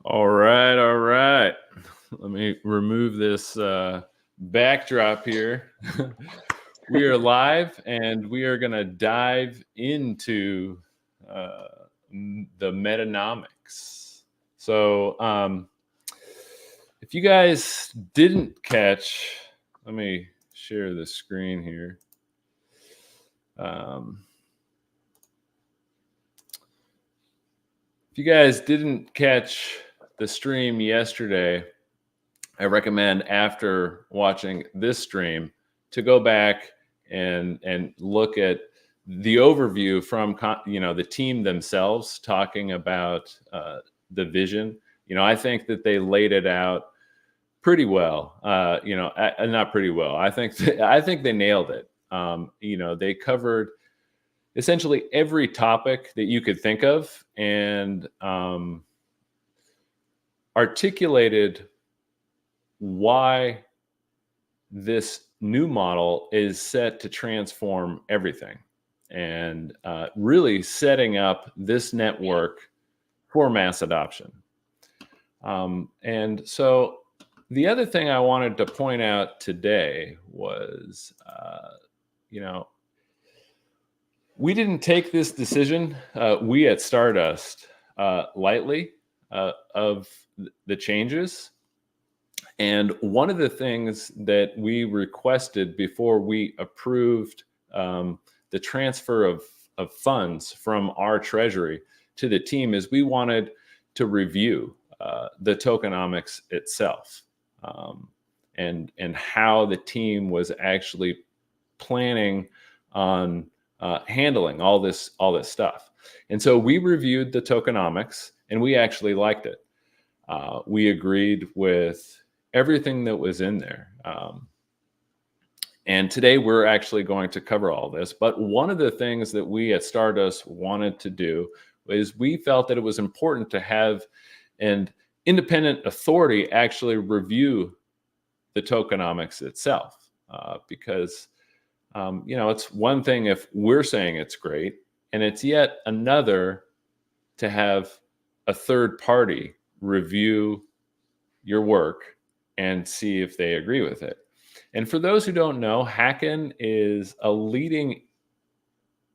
All right, all right. Let me remove this backdrop here. We are live and we are going to dive into the Metanomics. So, if you guys didn't catch, let me share the screen here. If you guys didn't catch the stream yesterday, I recommend after watching this stream to go back and look at the overview from the team themselves talking about the vision. I think that they laid it out pretty well. Not pretty well. I think they nailed it. They covered essentially every topic that you could think of and articulated why this new model is set to transform everything and really setting up this network for mass adoption. And so the other thing I wanted to point out today was, we didn't take this decision, we at Stardust, lightly of the changes. And one of the things that we requested before we approved the transfer of funds from our treasury to the team is we wanted to review the tokenomics itself and how the team was actually planning on handling all this stuff. And so we reviewed the tokenomics and we actually liked it. We agreed with everything that was in there. And today we're actually going to cover all this. But one of the things that we at Stardust wanted to do is we felt that it was important to have an independent authority actually review the tokenomics itself. Because, it's one thing if we're saying it's great, and it's yet another to have a third party review your work and see if they agree with it. And for those who don't know, Hacken is a leading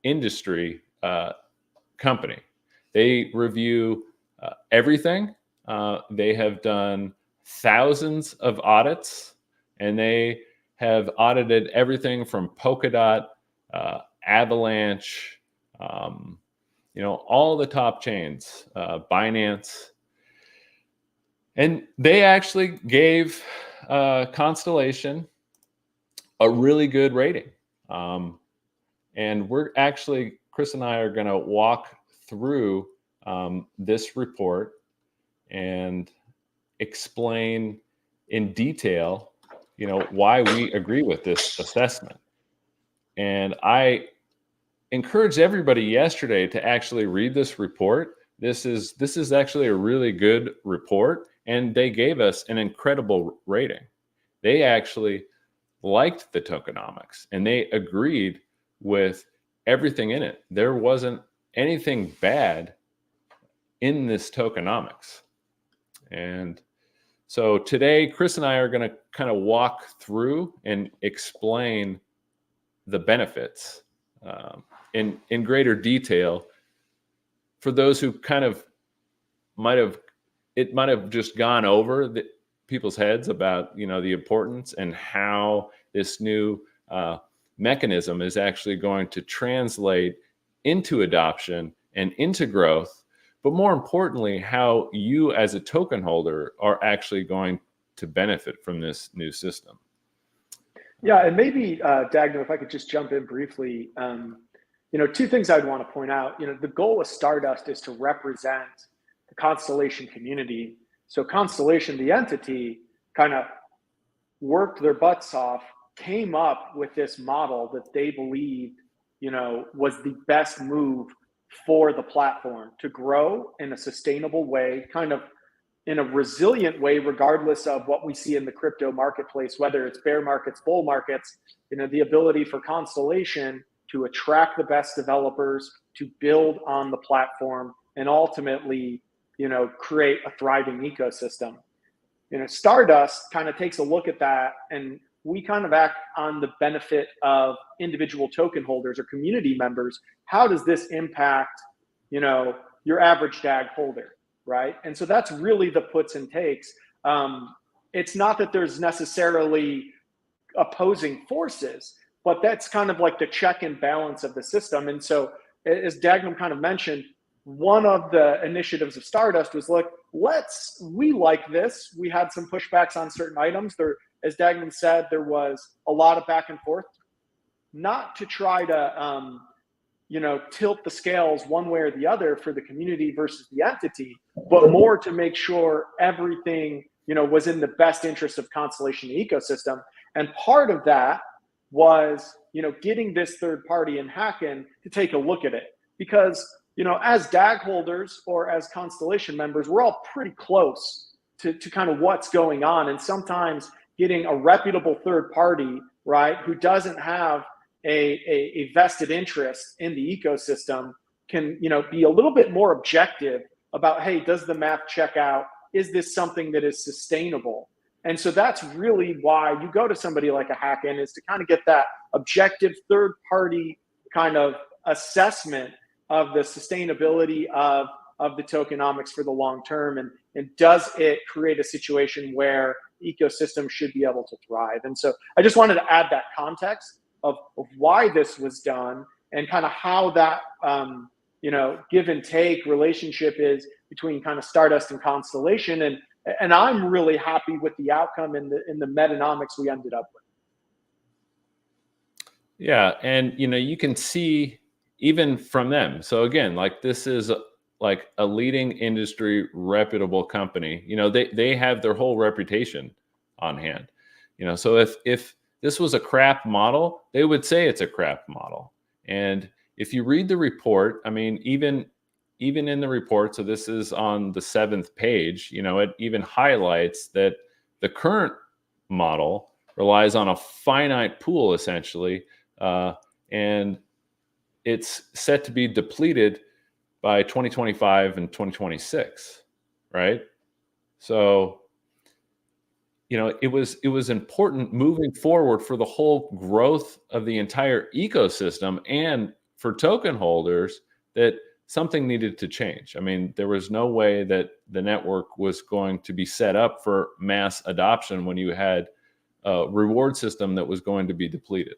industry company. They review everything. They have done thousands of audits, and they have audited everything from Polkadot, Avalanche, all the top chains, Binance. And they actually gave Constellation a really good rating. And we're actually, Chris and I are going to walk through this report and explain in detail, why we agree with this assessment. And I encouraged everybody yesterday to actually read this report. This is actually a really good report, and they gave us an incredible rating. They actually liked the tokenomics, and they agreed with everything in it. There wasn't anything bad in this tokenomics. And so today, Chris and I are going to kind of walk through and explain the benefits in greater detail for those who kind of might have just gone over people's heads about the importance and how this new mechanism is actually going to translate into adoption and into growth, but more importantly, how you as a token holder are actually going to benefit from this new system. Yeah, and maybe Dagno, if I could just jump in briefly, two things I'd want to point out. The goal of Stardust is to represent the Constellation community. So Constellation, the entity, kind of worked their butts off, came up with this model that they believed, was the best move for the platform to grow in a sustainable way, kind of in a resilient way, regardless of what we see in the crypto marketplace, whether it's bear markets, bull markets, the ability for Constellation to attract the best developers, to build on the platform, and ultimately, create a thriving ecosystem. Stardust kind of takes a look at that, and we kind of act on the benefit of individual token holders or community members. How does this impact, your average DAG holder, right? And so that's really the puts and takes. It's not that there's necessarily opposing forces, but that's kind of like the check and balance of the system. And so, as Dagnum kind of mentioned, one of the initiatives of Stardust was, look, we like this. We had some pushbacks on certain items. There, as Dagnum said, there was a lot of back and forth, not to try to, tilt the scales one way or the other for the community versus the entity, but more to make sure everything, was in the best interest of Constellation ecosystem. And part of that was, getting this third party in Hacken to take a look at it. Because, as DAG holders or as Constellation members, we're all pretty close to kind of what's going on. And sometimes getting a reputable third party, right, who doesn't have a vested interest in the ecosystem can, be a little bit more objective about, hey, does the math check out? Is this something that is sustainable? And so that's really why you go to somebody like a Hacken, is to kind of get that objective third party kind of assessment of the sustainability of the tokenomics for the long term. And does it create a situation where the ecosystem should be able to thrive? And so I just wanted to add that context of why this was done and kind of how that, give and take relationship is between kind of Stardust and Constellation. And I'm really happy with the outcome in the metanomics we ended up with. Yeah, and you can see even from them. So again, like, this is like a leading industry reputable company. They have their whole reputation on hand. So if this was a crap model, they would say it's a crap model. And if you read the report, I mean, even in the report, so this is on the 7th page, it even highlights that the current model relies on a finite pool, essentially, and it's set to be depleted by 2025 and 2026, right? So, it was important moving forward for the whole growth of the entire ecosystem and for token holders that something needed to change. I mean, there was no way that the network was going to be set up for mass adoption when you had a reward system that was going to be depleted.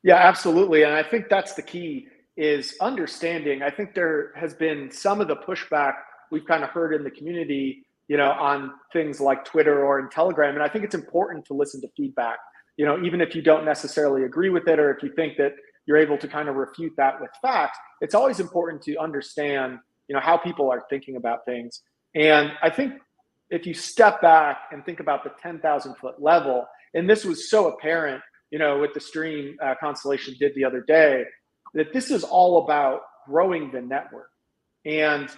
Yeah, absolutely. And I think that's the key, is understanding. I think there has been some of the pushback we've kind of heard in the community, on things like Twitter or in Telegram. And I think it's important to listen to feedback, even if you don't necessarily agree with it, or if you think that you're able to kind of refute that with facts. It's always important to understand, how people are thinking about things. And I think if you step back and think about the 10,000 foot level, and this was so apparent, with the stream Constellation did the other day, that this is all about growing the network. And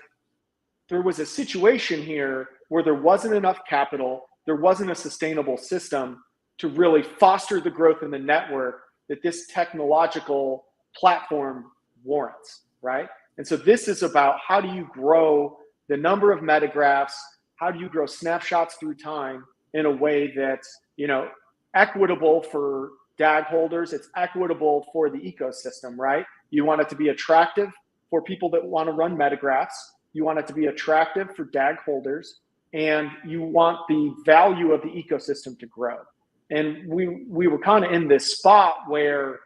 there was a situation here where there wasn't enough capital, there wasn't a sustainable system to really foster the growth in the network that this technological platform warrants, right? And so this is about, how do you grow the number of metagraphs? How do you grow snapshots through time in a way that's, equitable for DAG holders? It's equitable for the ecosystem, right? You want it to be attractive for people that want to run metagraphs. You want it to be attractive for DAG holders, and you want the value of the ecosystem to grow. And we were kind of in this spot where,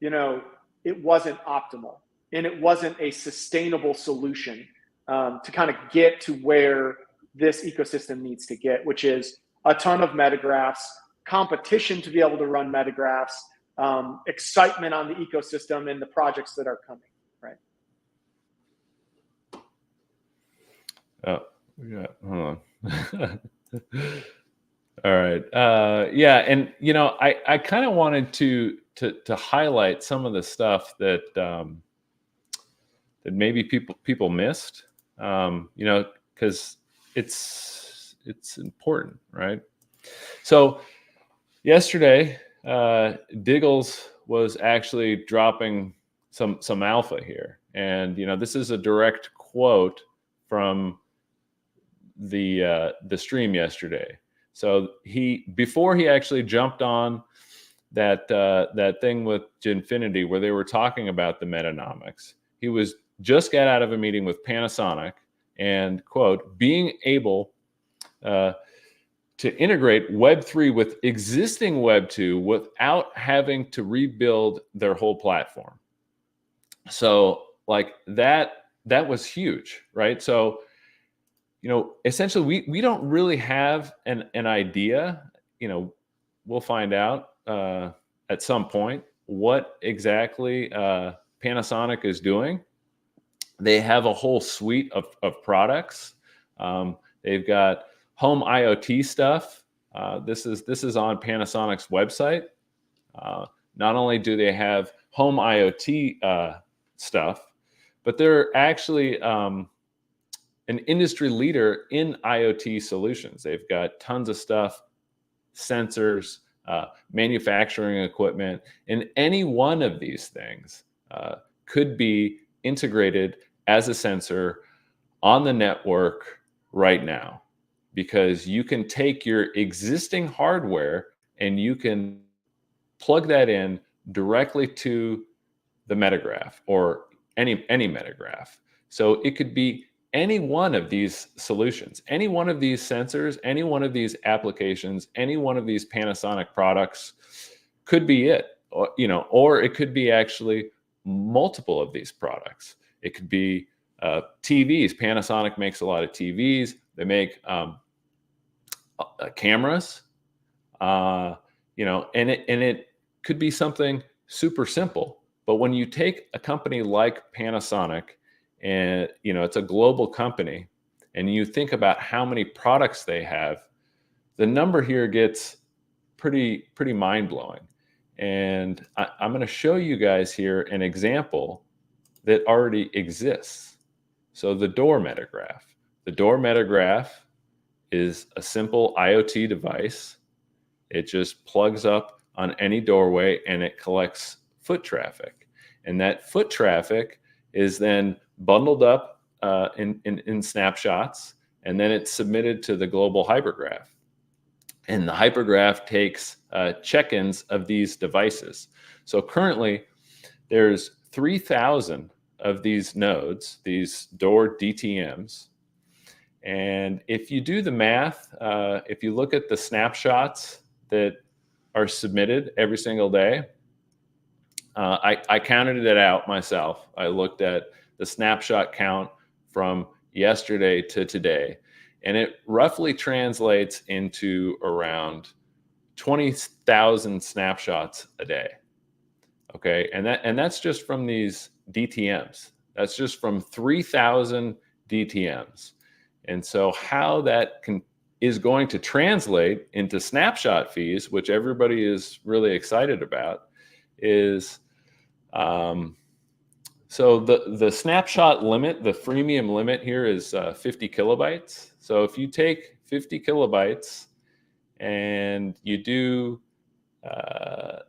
it wasn't optimal and it wasn't a sustainable solution to kind of get to where this ecosystem needs to get, which is a ton of metagraphs, competition to be able to run metagraphs, excitement on the ecosystem and the projects that are coming, right? Oh, hold on. All right. Yeah, and I kind of wanted to highlight some of the stuff that that maybe people missed, because it's important, right? So yesterday, Diggles was actually dropping some alpha here, And this is a direct quote from the stream yesterday. So before he actually jumped on that thing with Ginfinity where they were talking about the Metanomics, he was just got out of a meeting with Panasonic and, quote, being able to integrate Web3 with existing Web2 without having to rebuild their whole platform. So like that was huge, right? So, essentially we don't really have an idea, we'll find out at some point what exactly Panasonic is doing. They have a whole suite of products. They've got home IoT stuff. This is on Panasonic's website. Not only do they have home IoT stuff, but they're actually an industry leader in IoT solutions. They've got tons of stuff, sensors, manufacturing equipment, and any one of these things could be integrated as a sensor on the network right now, because you can take your existing hardware and you can plug that in directly to the Metagraph or any Metagraph. So it could be any one of these solutions, any one of these sensors, any one of these applications, any one of these Panasonic products could be it, or it could be actually multiple of these products. It could be TVs. Panasonic makes a lot of TVs. They make cameras, and it could be something super simple. But when you take a company like Panasonic, and it's a global company, and you think about how many products they have, the number here gets pretty mind-blowing. And I'm going to show you guys here an example that already exists. So the door Metagraph. The door Metagraph is a simple IoT device. It just plugs up on any doorway and it collects foot traffic. And that foot traffic is then bundled up in snapshots, and then it's submitted to the global hypergraph. And the hypergraph takes check-ins of these devices. So currently, there's 3,000 of these nodes, these door DTMs. And if you do the math, if you look at the snapshots that are submitted every single day, I counted it out myself. I looked at the snapshot count from yesterday to today, and it roughly translates into around 20,000 snapshots a day. Okay, and that's just from these DTMs. That's just from 3,000 DTMs. And so how that is going to translate into snapshot fees, which everybody is really excited about, is so the snapshot limit, the freemium limit here is 50 kilobytes. So if you take 50 kilobytes and you do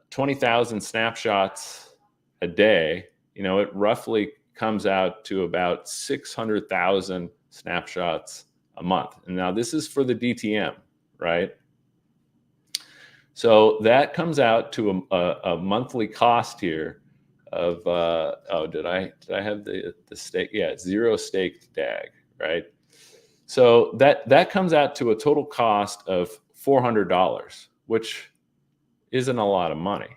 20,000 snapshots a day, it roughly comes out to about 600,000 snapshots a month. And now this is for the DTM, right? So that comes out to a monthly cost here of did I have the stake? Yeah, it's 0 staked DAG, right? So that comes out to a total cost of $400, which isn't a lot of money,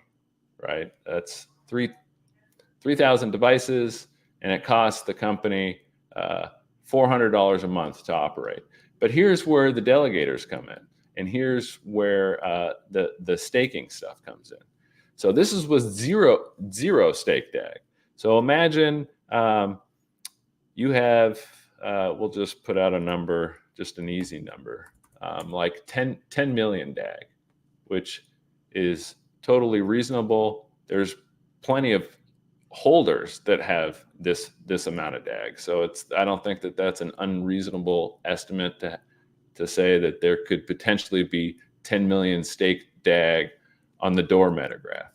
right? That's 3,000 devices, and it costs the company $400 a month to operate. But here's where the delegators come in, and here's where the staking stuff comes in. So this is with zero stake DAG. So imagine you have, we'll just put out a number, just an easy number, like 10 million DAG, which is totally reasonable. There's plenty of holders that have this amount of DAG. So I don't think that that's an unreasonable estimate to say that there could potentially be 10 million staked DAG on the door Metagraph.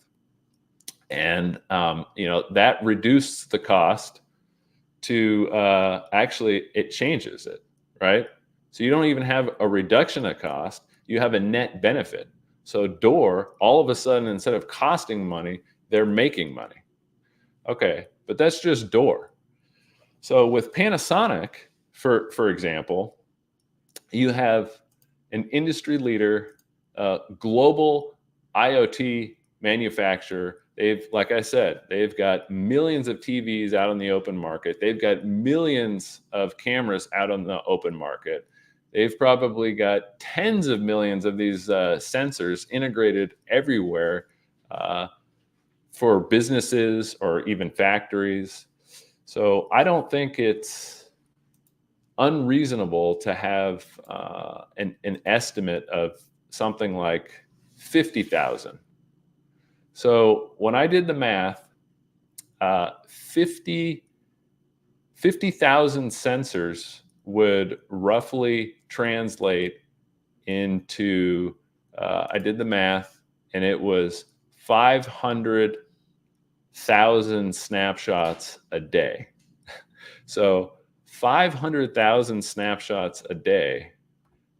And that reduced the cost to actually, it changes it, right? So you don't even have a reduction of cost, you have a net benefit. So Door, all of a sudden, instead of costing money, they're making money. Okay, but that's just Door. So with Panasonic, for example, you have an industry leader, global IoT manufacturer. They've, like I said, they've got millions of TVs out on the open market. They've got millions of cameras out on the open market. They've probably got tens of millions of these sensors integrated everywhere for businesses or even factories. So I don't think it's unreasonable to have an estimate of something like 50,000. So when I did the math, 50,000 sensors would roughly translate into, I did the math, and it was 500,000 snapshots a day. So 500,000 snapshots a day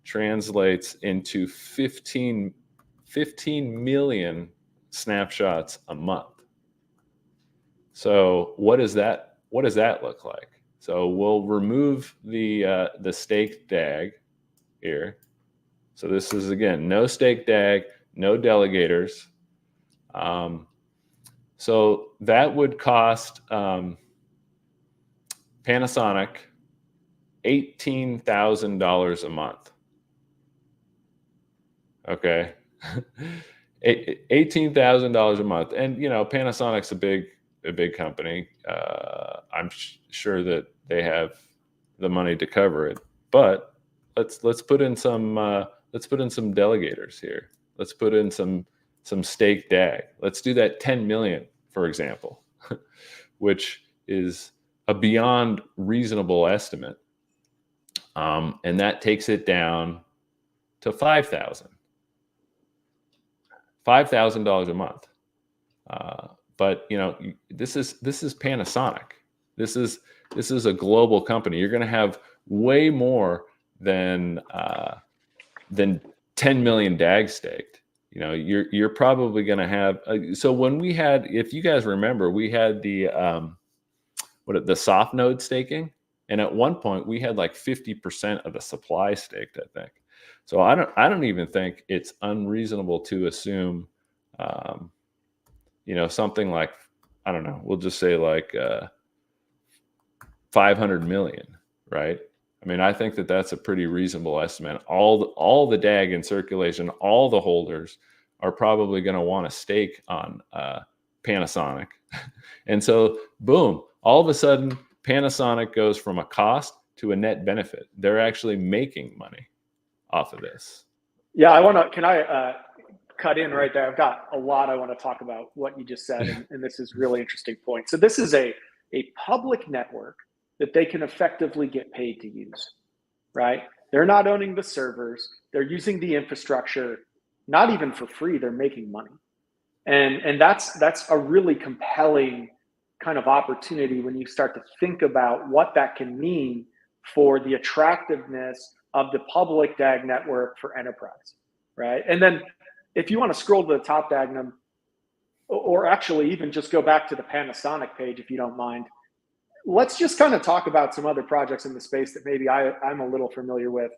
translates into 15 million snapshots a month. So what does that look like? So we'll remove the staked DAG here. So this is, again, no staked DAG, no delegators. So that would cost Panasonic $18,000 a month. Okay. $18,000 a month. And, you know, Panasonic's a big company. I'm sure that they have the money to cover it, but let's put in some delegators here. Let's put in some staked DAG. Let's do that 10 million, for example, which is a beyond reasonable estimate. And that takes it down to $5,000 a month. But you know, this is Panasonic. This is a global company. You're going to have way more than 10 million DAG staked. You know, you're probably going to have. So when we had, if you guys remember, we had the soft node staking, and at one point we had like 50% of the supply staked, I think. So I don't even think it's unreasonable to assume, you know, something like, I don't know, we'll just say like 500 million, right? I mean, I think that that's a pretty reasonable estimate. All the DAG in circulation, all the holders are probably going to want to stake on Panasonic. And so, boom, all of a sudden, Panasonic goes from a cost to a net benefit. They're actually making money off of this. Yeah, can I cut in right there? I've got a lot I want to talk about what you just said, and this is really interesting point. So this is a public network that they can effectively get paid to use, right? They're not owning the servers. They're using the infrastructure, not even for free. They're making money. And that's a really compelling kind of opportunity when you start to think about what that can mean for the attractiveness of the public DAG network for enterprise, right? And then if you want to scroll to the top, Dagnum, or actually even just go back to the Panasonic page, if you don't mind, let's just kind of talk about some other projects in the space that maybe I'm a little familiar with.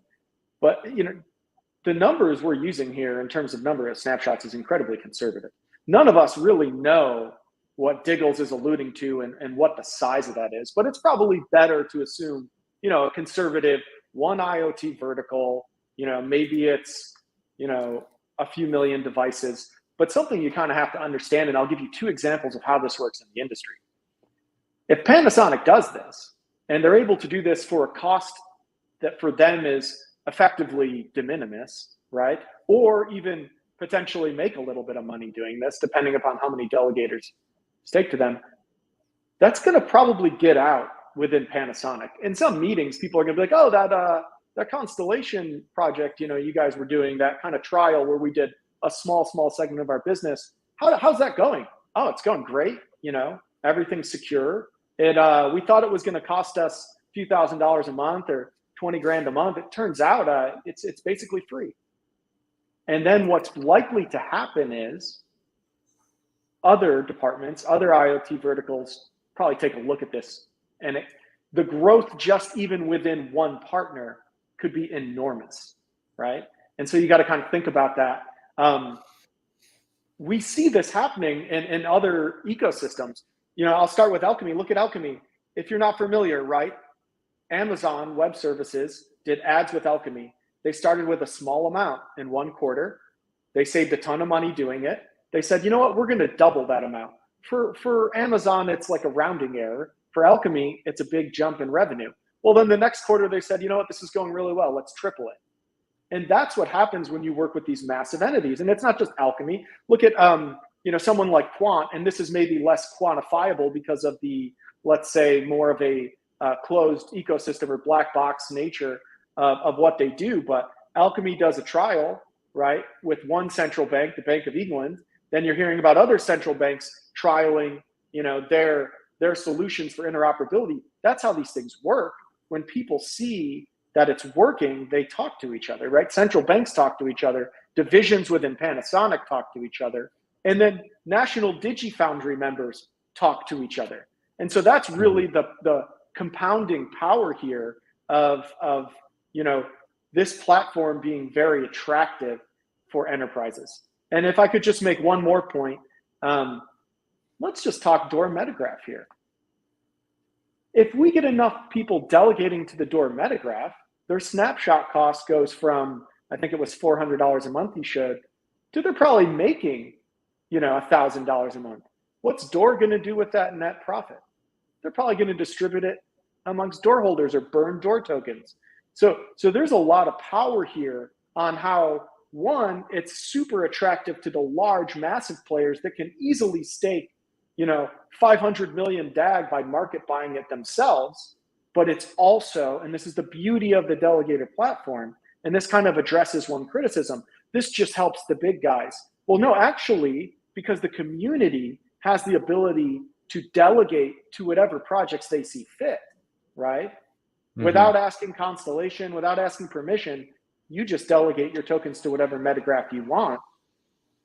But, you know, the numbers we're using here in terms of number of snapshots is incredibly conservative. None of us really know what Diggles is alluding to and what the size of that is, but it's probably better to assume, you know, a conservative one IoT vertical, you know, maybe it's, you know, a few million devices, but something you kind of have to understand. And I'll give you two examples of how this works in the industry. If Panasonic does this, and they're able to do this for a cost that for them is effectively de minimis, right? Or even potentially make a little bit of money doing this, depending upon how many delegators stake to them, that's going to probably get out within Panasonic. In some meetings, people are going to be like, oh, that Constellation project, you know, you guys were doing that kind of trial where we did a small segment of our business. How's that going? Oh, it's going great. You know, everything's secure. We thought it was going to cost us a few $1,000s a month or 20 grand a month. It turns out it's basically free. And then what's likely to happen is other departments, other IoT verticals probably take a look at this, and the growth just even within one partner could be enormous, right? And so you got to kind of think about that. We see this happening in other ecosystems. I'll start with Alchemy. Look at Alchemy. If you're not familiar, right? Amazon Web Services did ads with Alchemy. They started with a small amount in one quarter. They saved a ton of money doing it. They said, you know what, we're going to double that amount. For Amazon, it's like a rounding error. For Alchemy, it's a big jump in revenue. Well, then the next quarter, they said, you know what, this is going really well. Let's triple it. And that's what happens when you work with these massive entities. And it's not just Alchemy. Look at someone like Quant, and this is maybe less quantifiable because of the, let's say, more of a closed ecosystem or black box nature of what they do. But Alchemy does a trial, right, with one central bank, the Bank of England. Then you're hearing about other central banks trialing, their solutions for interoperability. That's how these things work. When people see that it's working, they talk to each other, right? Central banks talk to each other. Divisions within Panasonic talk to each other. And then national DigiFoundry members talk to each other. And so that's really the compounding power here of this platform being very attractive for enterprises. And if I could just make one more point, let's just talk Door Metagraph here. If we get enough people delegating to the Door Metagraph, their snapshot cost goes from, I think it was $400 a month he showed, to they're probably making, $1,000 a month. What's Door going to do with that net profit? They're probably going to distribute it amongst door holders or burn Door tokens. So there's a lot of power here on how, one, it's super attractive to the large, massive players that can easily stake, 500 million DAG by market buying it themselves. But it's also, and this is the beauty of the Delegator platform, and this kind of addresses one criticism, this just helps the big guys. Well, no, actually, because the community has the ability to delegate to whatever projects they see fit, right? Mm-hmm. Without asking Constellation, without asking permission, you just delegate your tokens to whatever metagraph you want.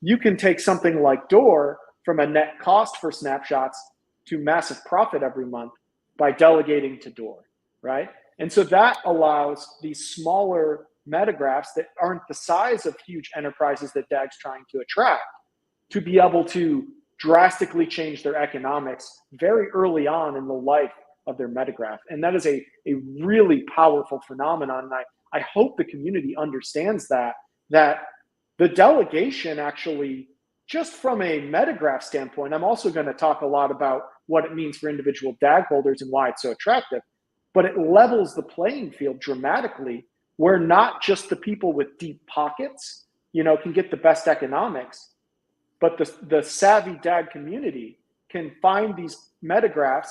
You can take something like Door from a net cost for snapshots to massive profit every month by delegating to Door, right? And so that allows these smaller metagraphs that aren't the size of huge enterprises that DAG's trying to attract to be able to drastically change their economics very early on in the life of their metagraph. And that is a really powerful phenomenon. And I hope the community understands that the delegation actually, just from a metagraph standpoint, I'm also going to talk a lot about what it means for individual DAG holders and why it's so attractive, but it levels the playing field dramatically where not just the people with deep pockets, can get the best economics, but the savvy DAG community can find these metagraphs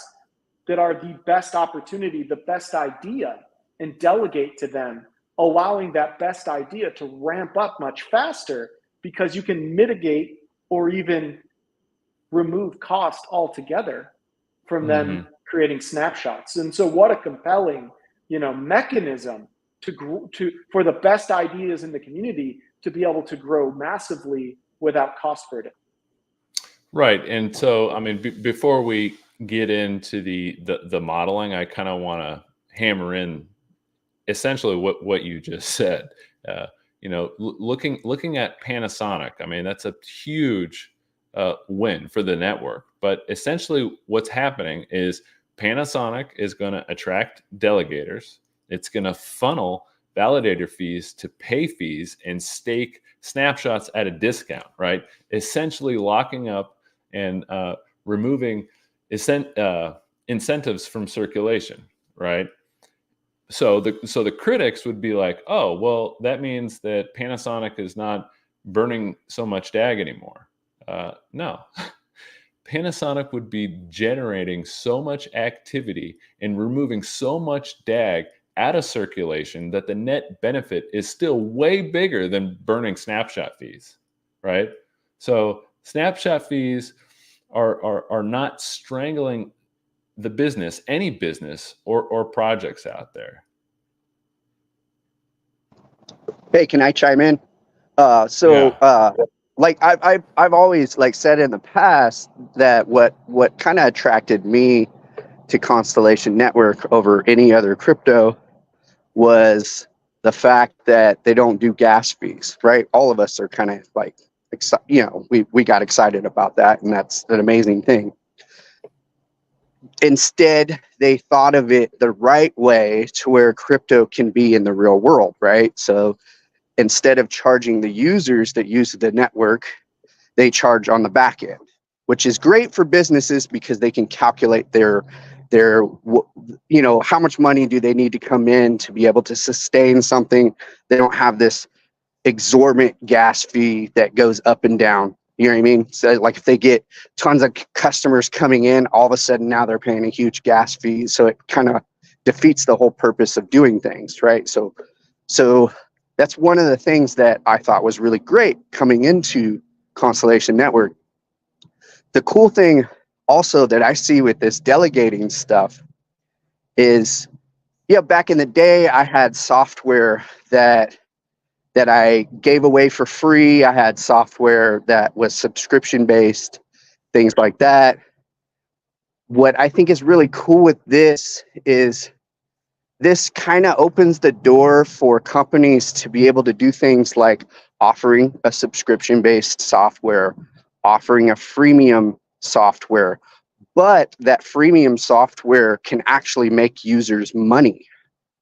that are the best opportunity, the best idea, and delegate to them, allowing that best idea to ramp up much faster because you can mitigate or even remove cost altogether from them creating snapshots. And so what a compelling, mechanism for the best ideas in the community to be able to grow massively without cost burden. Right. And so, before we get into the modeling, I kind of want to hammer in essentially what you just said. Looking at Panasonic, that's a huge win for the network. But essentially what's happening is Panasonic is going to attract delegators. It's going to funnel validator fees to pay fees and stake snapshots at a discount, right? Essentially locking up and removing incentives from circulation, right? So the critics would be like, oh, well, that means that Panasonic is not burning so much DAG anymore. No. Panasonic would be generating so much activity and removing so much DAG out of circulation that the net benefit is still way bigger than burning snapshot fees, right? So snapshot fees are not strangling the business, any business or projects out there? Hey, can I chime in? Like I've always like said in the past that what kind of attracted me to Constellation Network over any other crypto was the fact that they don't do gas fees, right? All of us are kind of like, we got excited about that, and that's an amazing thing. Instead, they thought of it the right way to where crypto can be in the real world, right? So instead of charging the users that use the network, they charge on the back end, which is great for businesses because they can calculate their how much money do they need to come in to be able to sustain something. They don't have this exorbitant gas fee that goes up and down. You know what I mean? So like if they get tons of customers coming in, all of a sudden now they're paying a huge gas fee. So it kind of defeats the whole purpose of doing things, right? So that's one of the things that I thought was really great coming into Constellation Network. The cool thing also that I see with this delegating stuff is, back in the day, I had software that I gave away for free. I had software that was subscription based, things like that. What I think is really cool with this is this kind of opens the door for companies to be able to do things like offering a subscription based software, offering a freemium software, but that freemium software can actually make users money.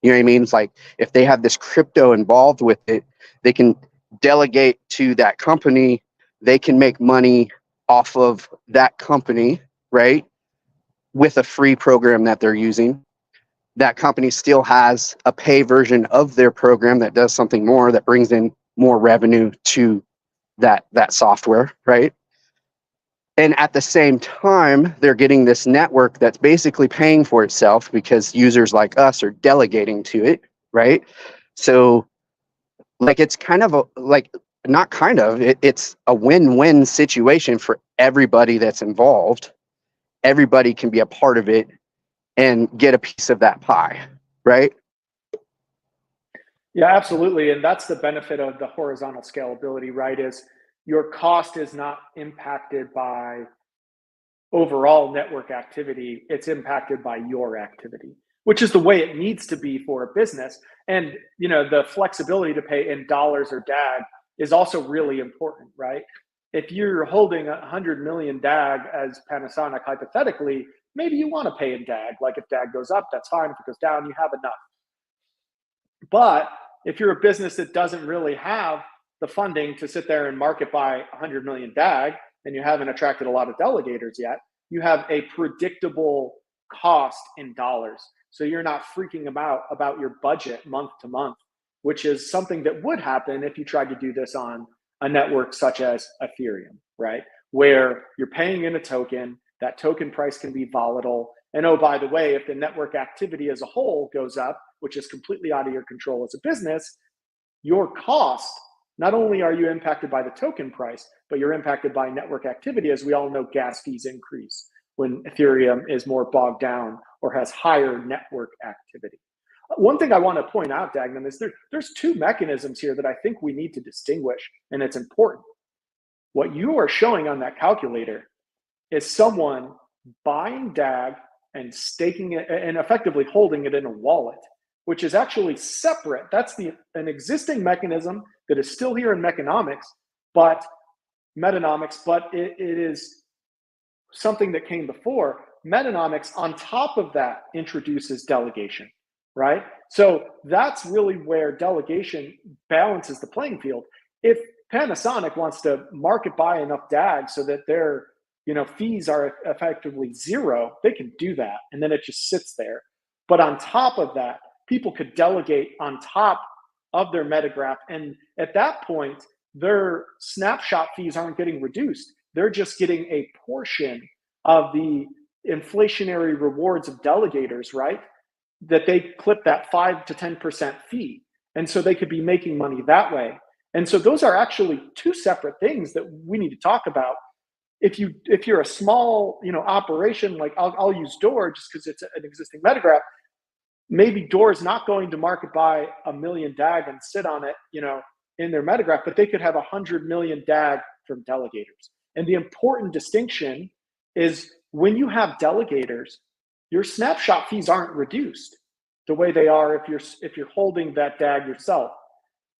You know what I mean? It's like if they have this crypto involved with it, they can delegate to that company. They can make money off of that company, right? With a free program that they're using. That company still has a pay version of their program that does something more, that brings in more revenue to that software, right? And at the same time, they're getting this network that's basically paying for itself because users like us are delegating to it, right? So like it's kind of it's a win-win situation for everybody that's involved. Everybody can be a part of it and get a piece of that pie, right? Yeah, absolutely. And that's the benefit of the horizontal scalability, right? Is your cost is not impacted by overall network activity. It's impacted by your activity, which is the way it needs to be for a business. And, the flexibility to pay in dollars or DAG is also really important, right? If you're holding 100 million DAG as Panasonic, hypothetically, maybe you want to pay in DAG. Like if DAG goes up, that's fine. If it goes down, you have enough. But if you're a business that doesn't really have the funding to sit there and market by 100 million DAG, and you haven't attracted a lot of delegators yet, you have a predictable cost in dollars. So you're not freaking about your budget month to month, which is something that would happen if you tried to do this on a network such as Ethereum, right? Where you're paying in a token, that token price can be volatile. And oh, by the way, if the network activity as a whole goes up, which is completely out of your control as a business, your cost, not only are you impacted by the token price, but you're impacted by network activity. As we all know, gas fees increase when Ethereum is more bogged down or has higher network activity. One thing I want to point out, Dagnan, is there's two mechanisms here that I think we need to distinguish, and it's important. What you are showing on that calculator is someone buying DAG and staking it and effectively holding it in a wallet, which is actually separate. That's an existing mechanism that is still here in Metanomics, but it is something that came before. Metanomics, on top of that, introduces delegation, right? So that's really where delegation balances the playing field. If Panasonic wants to market buy enough DAG so that their fees are effectively zero, they can do that, and then it just sits there. But on top of that, people could delegate on top of their metagraph, and at that point, their snapshot fees aren't getting reduced. They're just getting a portion of the inflationary rewards of delegators, right? That they clip that 5 to 10% fee. And so they could be making money that way. And so those are actually two separate things that we need to talk about. if you're a small, operation, like I'll use Door just because it's an existing metagraph. Maybe Door is not going to market buy 1 million DAG and sit on it, in their metagraph, but they could have 100 million DAG from Delegators. And the important distinction is when you have Delegators, your snapshot fees aren't reduced the way they are if you're holding that DAG yourself.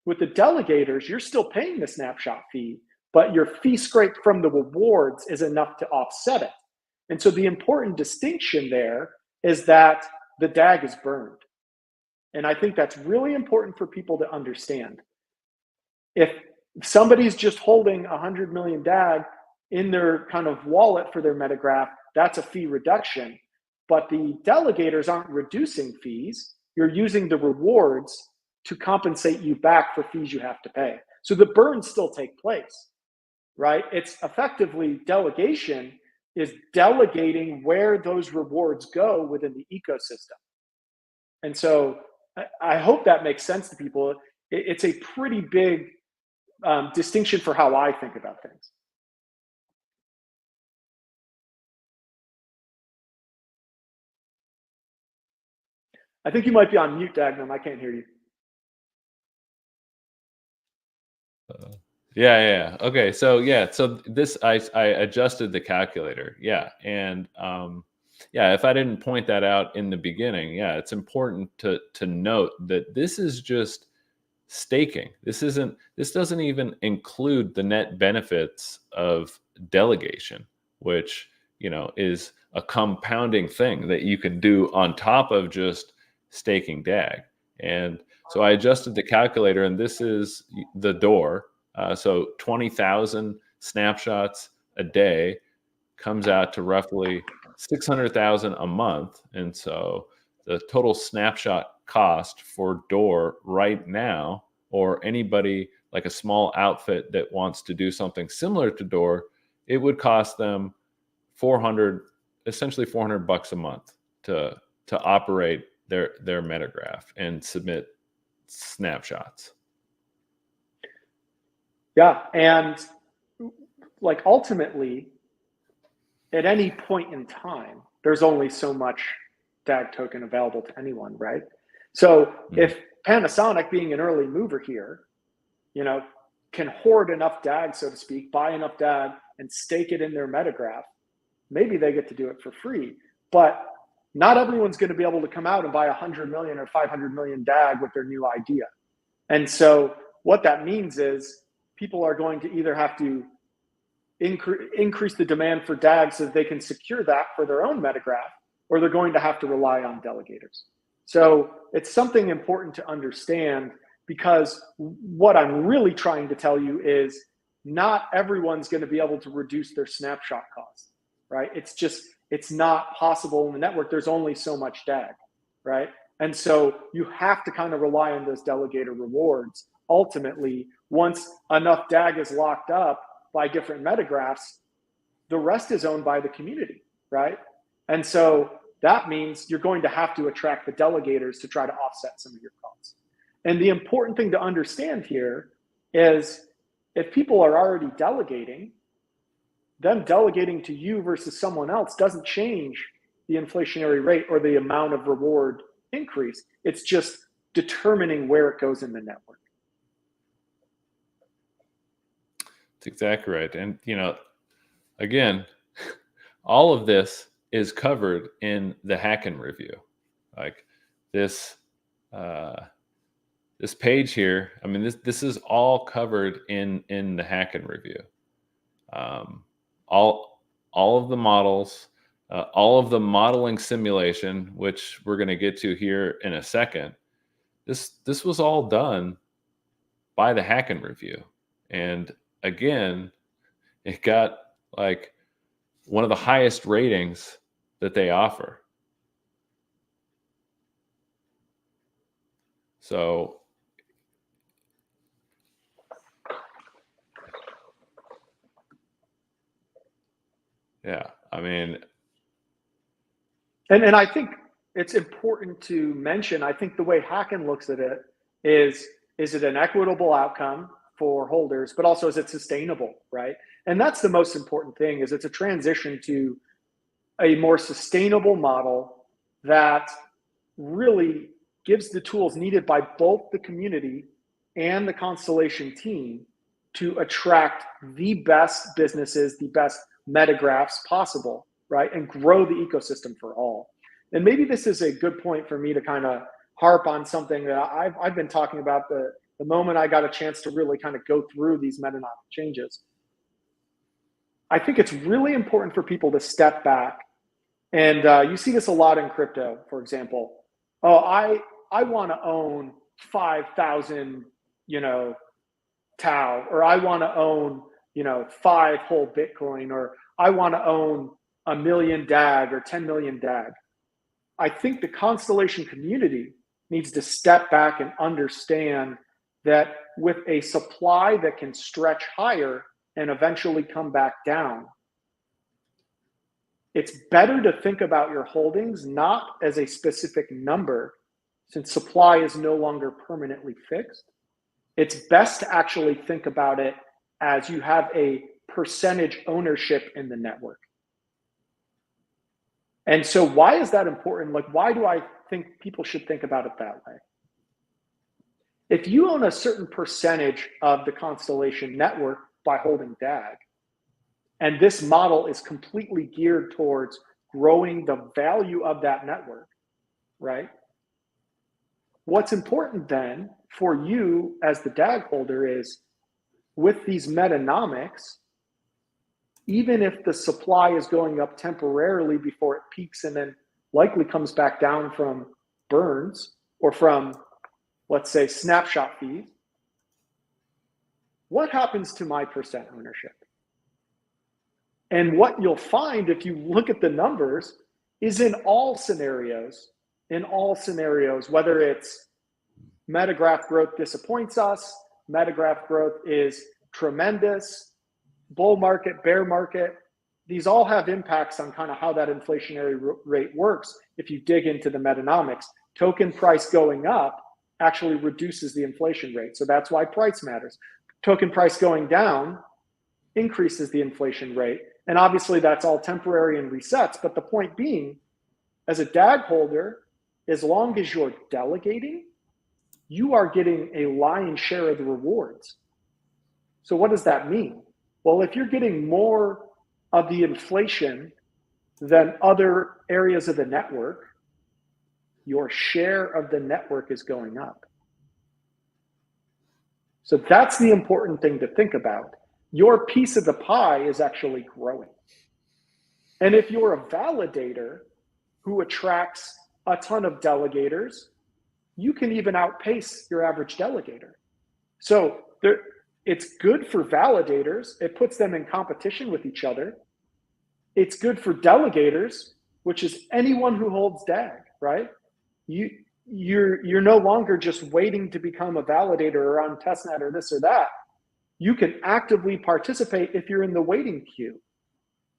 With the Delegators, you're still paying the snapshot fee, but your fee scrape from the rewards is enough to offset it. And so the important distinction there is that the DAG is burned. And I think that's really important for people to understand. If somebody's just holding 100 million DAG in their kind of wallet for their metagraph, that's a fee reduction. But the Delegators aren't reducing fees. You're using the rewards to compensate you back for fees you have to pay. So the burns still take place, right? It's effectively delegation is delegating where those rewards go within the ecosystem. And so I hope that makes sense to people. It's a pretty big distinction for how I think about things. I think you might be on mute, Dagnum. I can't hear you. Yeah. Okay. So this I adjusted the calculator. Yeah, and if I didn't point that out in the beginning, it's important to note that this is just staking. This doesn't even include the net benefits of delegation, which is a compounding thing that you can do on top of just staking DAG. And so I adjusted the calculator, and this is the Door. So 20,000 snapshots a day comes out to roughly 600,000 a month. And so the total snapshot cost for Door right now, or anybody like a small outfit that wants to do something similar to Door, it would cost them essentially $400 a month to operate their metagraph and submit snapshots. Yeah, and like ultimately, at any point in time, there's only so much DAG token available to anyone, right? So if Panasonic, being an early mover here, can hoard enough DAG, so to speak, buy enough DAG and stake it in their metagraph, maybe they get to do it for free. But not everyone's going to be able to come out and buy 100 million or 500 million DAG with their new idea. And so what that means is people are going to either have to increase the demand for DAG so that they can secure that for their own metagraph, or they're going to have to rely on Delegators. So it's something important to understand, because what I'm really trying to tell you is not everyone's going to be able to reduce their snapshot costs, right? It's not possible in the network. There's only so much DAG, right? And so you have to kind of rely on those Delegator rewards. Ultimately, once enough DAG is locked up by different metagraphs, the rest is owned by the community, right? And so that means you're going to have to attract the Delegators to try to offset some of your costs. And the important thing to understand here is if people are already delegating, them delegating to you versus someone else doesn't change the inflationary rate or the amount of reward increase. It's just determining where it goes in the network. That's exactly right. And, again, all of this is covered in the Hacken review. Like this page here, I mean, this is all covered in the Hacken review. All of the models, all of the modeling simulation, which we're going to get to here in a second. This was all done by the Hacken review. And again, it got like one of the highest ratings that they offer. So yeah, I mean, and I think it's important to mention, I think the way Hacken looks at it is it an equitable outcome for holders, but also is it sustainable, right? And that's the most important thing, is it's a transition to a more sustainable model that really gives the tools needed by both the community and the Constellation team to attract the best businesses, the best metagraphs possible, right? And grow the ecosystem for all. And maybe this is a good point for me to kind of harp on something that I've been talking about the moment I got a chance to really kind of go through these Metanomic changes. I think it's really important for people to step back. And you see this a lot in crypto, for example. Oh, I want to own 5,000, Tau, or I want to own, 5 whole Bitcoin, or I want to own 1 million DAG or 10 million DAG. I think the Constellation community needs to step back and understand that with a supply that can stretch higher and eventually come back down, it's better to think about your holdings not as a specific number, since supply is no longer permanently fixed. It's best to actually think about it as you have a percentage ownership in the network. And so why is that important? Like, why do I think people should think about it that way? If you own a certain percentage of the Constellation network by holding DAG, and this model is completely geared towards growing the value of that network, right? What's important then for you as the DAG holder is, with these Metanomics, even if the supply is going up temporarily before it peaks and then likely comes back down from burns or from, let's say, snapshot fees, what happens to my percent ownership? And what you'll find if you look at the numbers is in all scenarios, whether it's metagraph growth disappoints us, metagraph growth is tremendous, bull market, bear market, these all have impacts on kind of how that inflationary rate works. If you dig into the Metanomics, token price going up actually reduces the inflation rate. So that's why price matters. Token price going down increases the inflation rate. And obviously that's all temporary and resets. But the point being, as a DAG holder, as long as you're delegating, you are getting a lion's share of the rewards. So what does that mean? Well, if you're getting more of the inflation than other areas of the network, your share of the network is going up. So that's the important thing to think about. Your piece of the pie is actually growing. And if you're a validator who attracts a ton of delegators, you can even outpace your average delegator. So it's good for validators. It puts them in competition with each other. It's good for delegators, which is anyone who holds DAG, right? You're no longer just waiting to become a validator or on testnet or this or that. You can actively participate if you're in the waiting queue,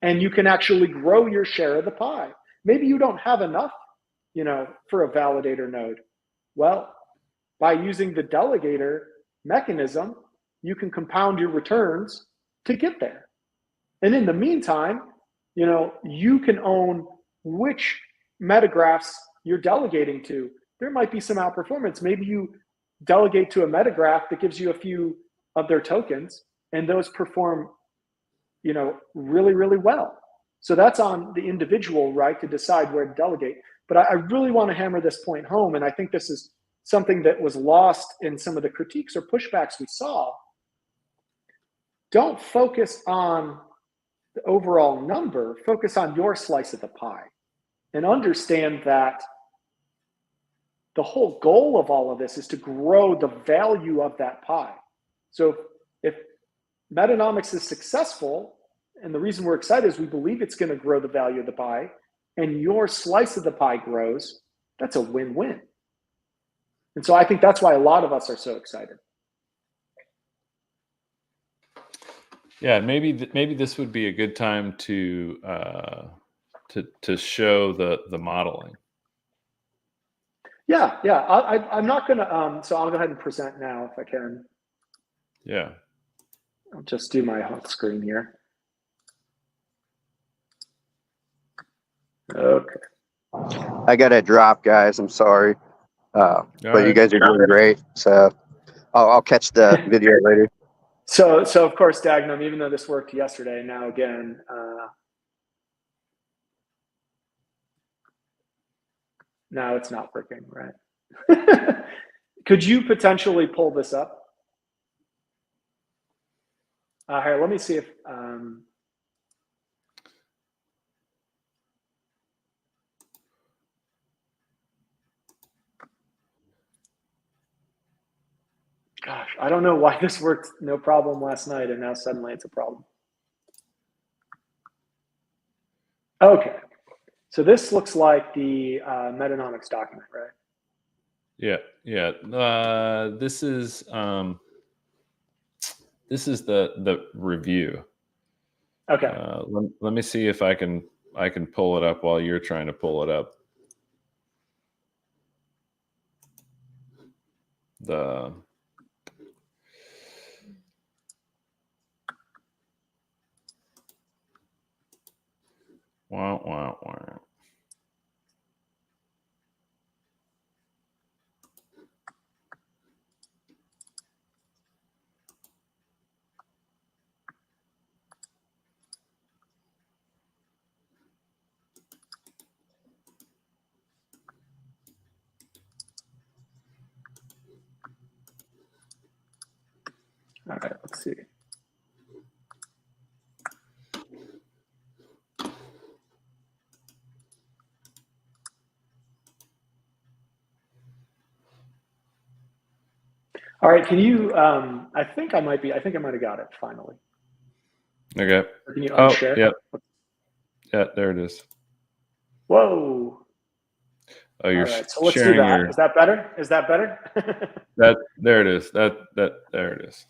and you can actually grow your share of the pie. Maybe you don't have enough, for a validator node. Well, by using the delegator mechanism, you can compound your returns to get there. And in the meantime, you can own which metagraphs you're delegating to. There might be some outperformance. Maybe you delegate to a metagraph that gives you a few of their tokens, and those perform, really, really well. So that's on the individual, right, to decide where to delegate. But I really want to hammer this point home, and I think this is something that was lost in some of the critiques or pushbacks we saw. Don't focus on the overall number, focus on your slice of the pie, and understand that the whole goal of all of this is to grow the value of that pie. So if Metanomics is successful, and the reason we're excited is we believe it's going to grow the value of the pie, and your slice of the pie grows, that's a win-win. And so I think that's why a lot of us are so excited. Yeah, maybe this would be a good time to show the modeling. Yeah. I'm not gonna. So I'll go ahead and present now if I can. Yeah. I'll just do my hot screen here. Okay. I got to drop, guys. I'm sorry. But you guys are doing great. So I'll catch the video later. So of course, Dagnum, even though this worked yesterday, now again, now it's not working, right? Could you potentially pull this up? Here, let me see if, gosh, I don't know why this worked no problem last night and now suddenly it's a problem. Okay, so this looks like the Metanomics document, right? Yeah, yeah. This is the review. Okay. Let me see if I can pull it up while you're trying to pull it up. The wow. All right, let's see. All right, can you, I think I might have got it finally. Okay. Or can you unshare? Yeah. Yeah, there it is. Whoa. Oh, you're all right, so let's do sharing that. Is that better? Is that better? there it is. There it is.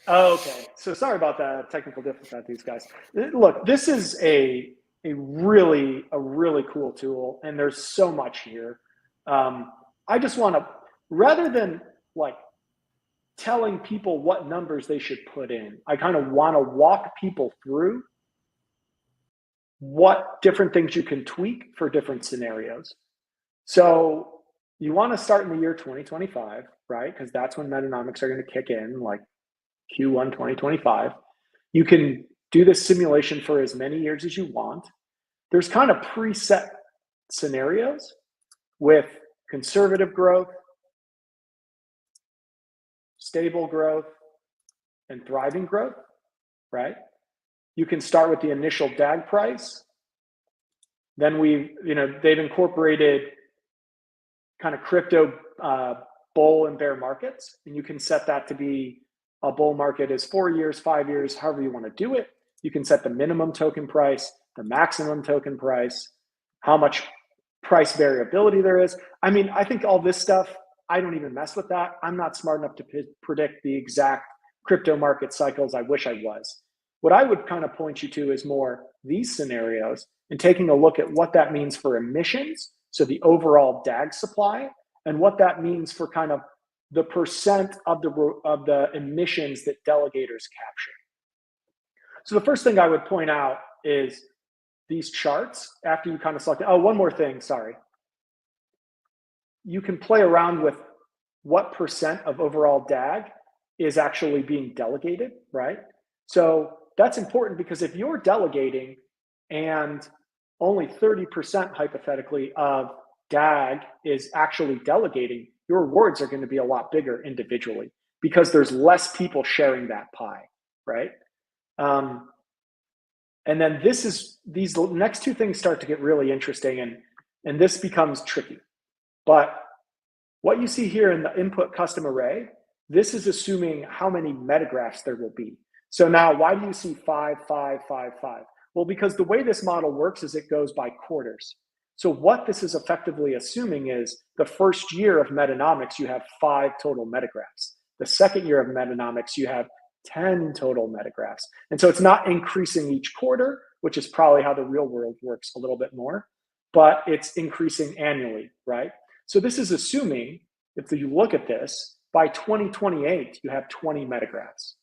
Oh, okay. So sorry about that technical difficulties, guys. Look, this is a really cool tool, and there's so much here. I just want to, rather than like telling people what numbers they should put in, I kind of want to walk people through what different things you can tweak for different scenarios. So you want to start in the year 2025, right? Because that's when Metanomics are going to kick in, like Q1 2025. You can do this simulation for as many years as you want. There's kind of preset scenarios with conservative growth, stable growth, and thriving growth, right? You can start with the initial DAG price. Then they've incorporated kind of crypto bull and bear markets, and you can set that to be a bull market is 4 years, 5 years, however you want to do it. You can set the minimum token price, the maximum token price, how much price variability there is. I mean, I think all this stuff, I don't even mess with that. I'm not smart enough to predict the exact crypto market cycles. I wish I was. What I would kind of point you to is more these scenarios and taking a look at what that means for emissions, so the overall DAG supply, and what that means for kind of the percent of the emissions that delegators capture. So the first thing I would point out is these charts after you kind of select. Oh, one more thing, sorry. You can play around with what percent of overall DAG is actually being delegated, right? So that's important because if you're delegating and only 30% hypothetically of DAG is actually delegating, your rewards are going to be a lot bigger individually because there's less people sharing that pie, right? And then these next two things start to get really interesting, and this becomes tricky. But what you see here in the input custom array, this is assuming how many metagraphs there will be. So now why do you see 5, 5, 5, 5? Well, because the way this model works is it goes by quarters. So what this is effectively assuming is the first year of Metanomics, you have 5 total metagraphs. The second year of Metanomics, you have 10 total metagraphs. And so it's not increasing each quarter, which is probably how the real world works a little bit more, but it's increasing annually, right? So this is assuming, if you look at this, By 2028, you have 20 metagraphs.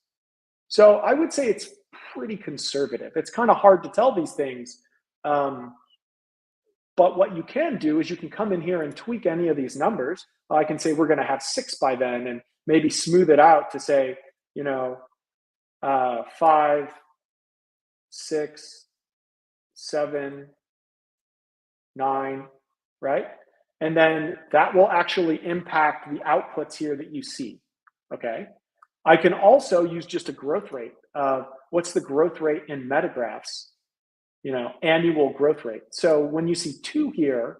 So I would say it's pretty conservative. It's kind of hard to tell these things. But what you can do is you can come in here and tweak any of these numbers. I can say we're going to have 6 by then, and maybe smooth it out to say, 5, 6, 7, 9, right? And then that will actually impact the outputs here that you see, okay? I can also use just a growth rate of what's the growth rate in metagraphs, annual growth rate. So when you see 2 here,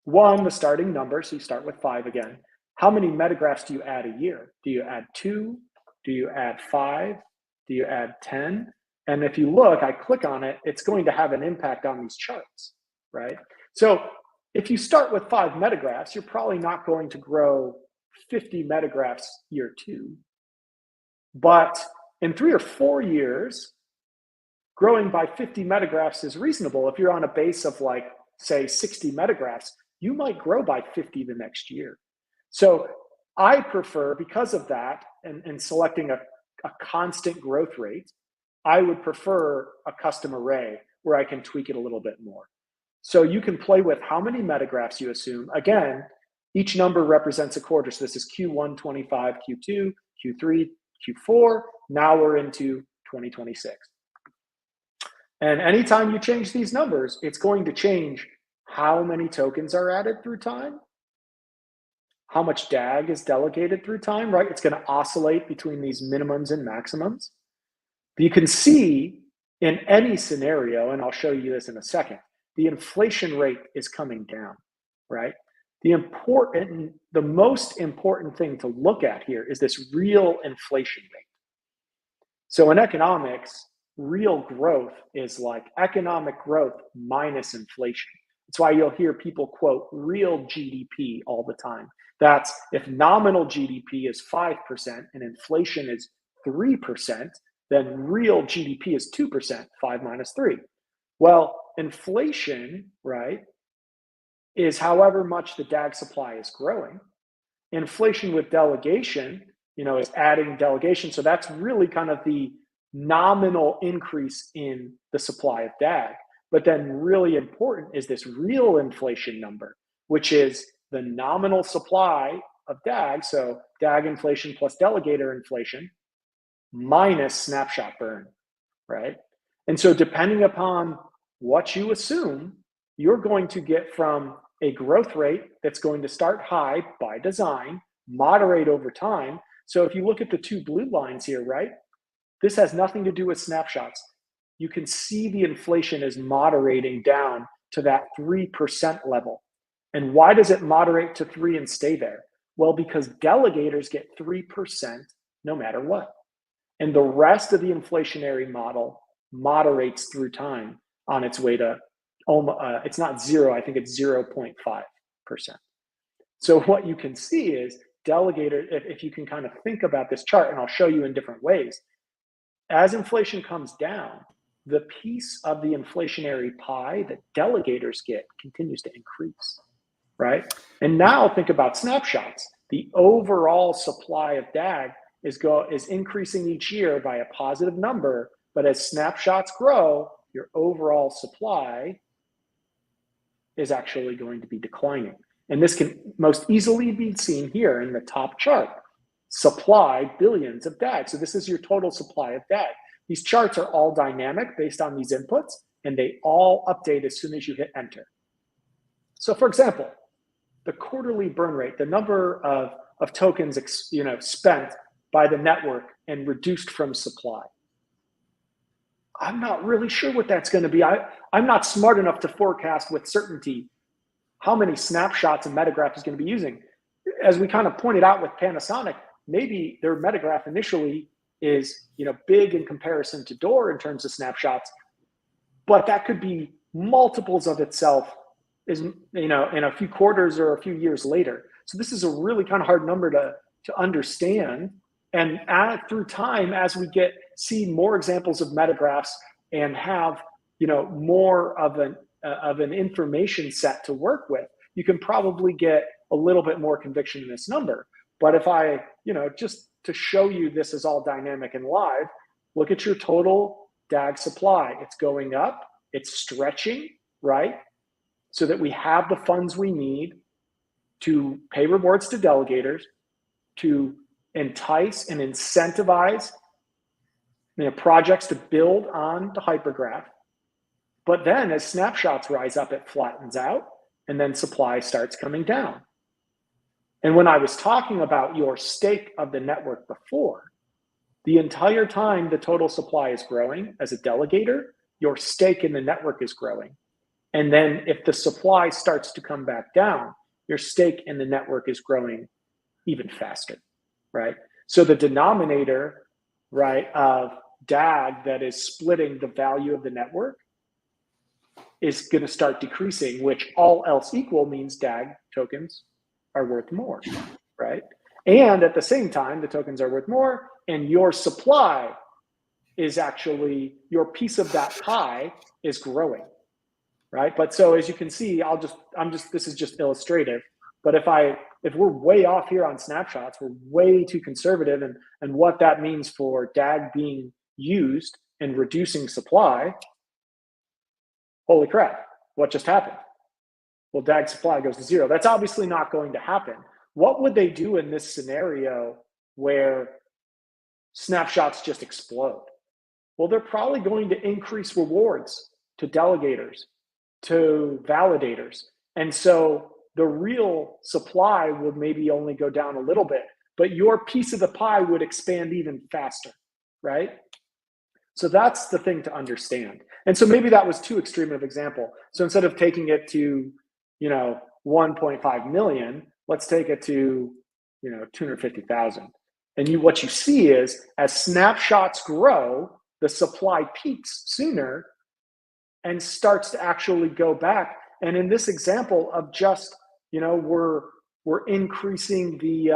1, the starting number, so you start with 5 again. How many metagraphs do you add a year? Do you add 2? Do you add 5? Do you add 10? And if you look, I click on it, it's going to have an impact on these charts, right? So if you start with 5 metagraphs, you're probably not going to grow 50 metagraphs year 2. But in 3 or 4 years, growing by 50 metagraphs is reasonable. If you're on a base of say 60 metagraphs, you might grow by 50 the next year. So I prefer, because of that, and selecting a constant growth rate, I would prefer a custom array where I can tweak it a little bit more. So you can play with how many metagraphs you assume. Again, each number represents a quarter. So this is Q1, 25, Q2, Q3, Q4. Now we're into 2026. And anytime you change these numbers, it's going to change how many tokens are added through time, how much DAG is delegated through time, right? It's going to oscillate between these minimums and maximums. You can see in any scenario, and I'll show you this in a second, the inflation rate is coming down, right? The most important thing to look at here is this real inflation rate. So in economics, real growth is like economic growth minus inflation. That's why you'll hear people quote real GDP all the time. That's if nominal GDP is 5% and inflation is 3%, then real GDP is 2%, 5 minus 3. Well, inflation, right, is however much the DAG supply is growing. Inflation with delegation, is adding delegation. So that's really kind of the nominal increase in the supply of DAG. But then really important is this real inflation number, which is the nominal supply of DAG. So DAG inflation plus delegator inflation minus snapshot burn, right? And so depending upon what you assume, you're going to get from a growth rate that's going to start high by design, moderate over time. So if you look at the 2 blue lines here, right? This has nothing to do with snapshots. You can see the inflation is moderating down to that 3% level. And why does it moderate to 3 and stay there? Well, because delegators get 3% no matter what. And the rest of the inflationary model moderates through time on its way to, it's not 0, I think it's 0.5%. So what you can see is delegator, if you can kind of think about this chart, and I'll show you in different ways, as inflation comes down, the piece of the inflationary pie that delegators get continues to increase, right? And now think about snapshots. The overall supply of DAG is increasing each year by a positive number, but as snapshots grow, your overall supply is actually going to be declining. And this can most easily be seen here in the top chart. Supply billions of DAG. So this is your total supply of DAG. These charts are all dynamic based on these inputs, and they all update as soon as you hit enter. So for example, the quarterly burn rate, the number of tokens spent by the network and reduced from supply. I'm not really sure what that's going to be. I'm not smart enough to forecast with certainty how many snapshots a Metagraph is going to be using. As we kind of pointed out with Panasonic, maybe their Metagraph initially is big in comparison to Door in terms of snapshots, but that could be multiples of itself in a few quarters or a few years later. So this is a really kind of hard number to understand. And through time, as we see more examples of Metagraphs and have more of an information set to work with, you can probably get a little bit more conviction in this number. But if I, just to show you this is all dynamic and live, look at your total DAG supply. It's going up, it's stretching, right? So that we have the funds we need to pay rewards to delegators, to entice and incentivize projects to build on the hypergraph. But then as snapshots rise up, it flattens out, and then supply starts coming down. And when I was talking about your stake of the network before, the entire time the total supply is growing as a delegator, your stake in the network is growing. And then if the supply starts to come back down, your stake in the network is growing even faster, right? So the denominator, right, of DAG that is splitting the value of the network is going to start decreasing, which all else equal means DAG tokens are worth more, right? And at the same time, the tokens are worth more, and your supply is actually, your piece of that pie is growing, right? But so as you can see, this is just illustrative, but if we're way off here on snapshots, we're way too conservative, and what that means for DAG being used and reducing supply, holy crap, what just happened? Well, DAG supply goes to zero. That's obviously not going to happen. What would they do in this scenario where snapshots just explode? Well, they're probably going to increase rewards to delegators, to validators. And so the real supply would maybe only go down a little bit, but your piece of the pie would expand even faster, right? So that's the thing to understand. And so maybe that was too extreme of an example. So instead of taking it to, 1.5 million, let's take it to, 250,000. And what you see is as snapshots grow, the supply peaks sooner and starts to actually go back. And in this example of just, we're increasing the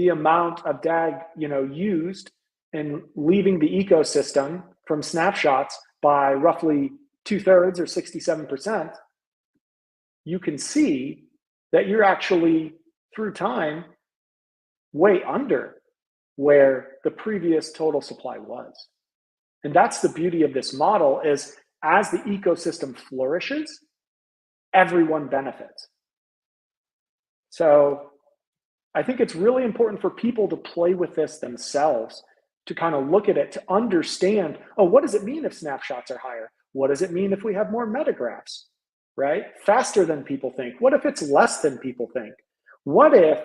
amount of DAG, used and leaving the ecosystem from snapshots by roughly 2/3 or 67%, you can see that you're actually, through time, way under where the previous total supply was. And that's the beauty of this model, is as the ecosystem flourishes, everyone benefits. So I think it's really important for people to play with this themselves, to kind of look at it, to understand, what does it mean if snapshots are higher? What does it mean if we have more metagraphs, right? Faster than people think. What if it's less than people think? What if,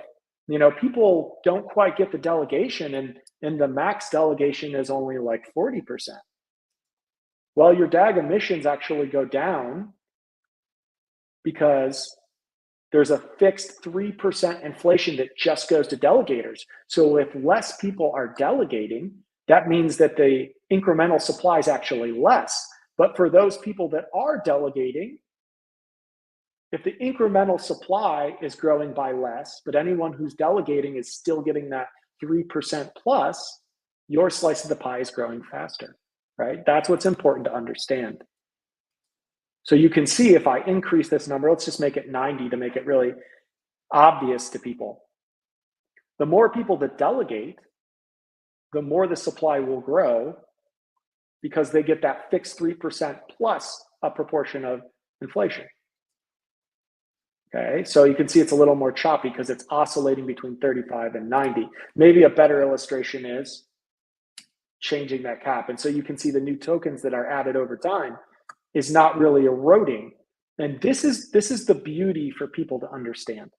people don't quite get the delegation and the max delegation is only like 40%? Well, your DAG emissions actually go down because there's a fixed 3% inflation that just goes to delegators. So if less people are delegating, that means that the incremental supply is actually less. But for those people that are delegating, if the incremental supply is growing by less, but anyone who's delegating is still getting that 3% plus, your slice of the pie is growing faster, right? That's what's important to understand. So you can see if I increase this number, let's just make it 90 to make it really obvious to people. The more people that delegate, the more the supply will grow because they get that fixed 3% plus a proportion of inflation. Okay, so you can see it's a little more choppy because it's oscillating between 35 and 90. Maybe a better illustration is changing that cap. And so you can see the new tokens that are added over time is not really eroding. And this is the beauty for people to understand.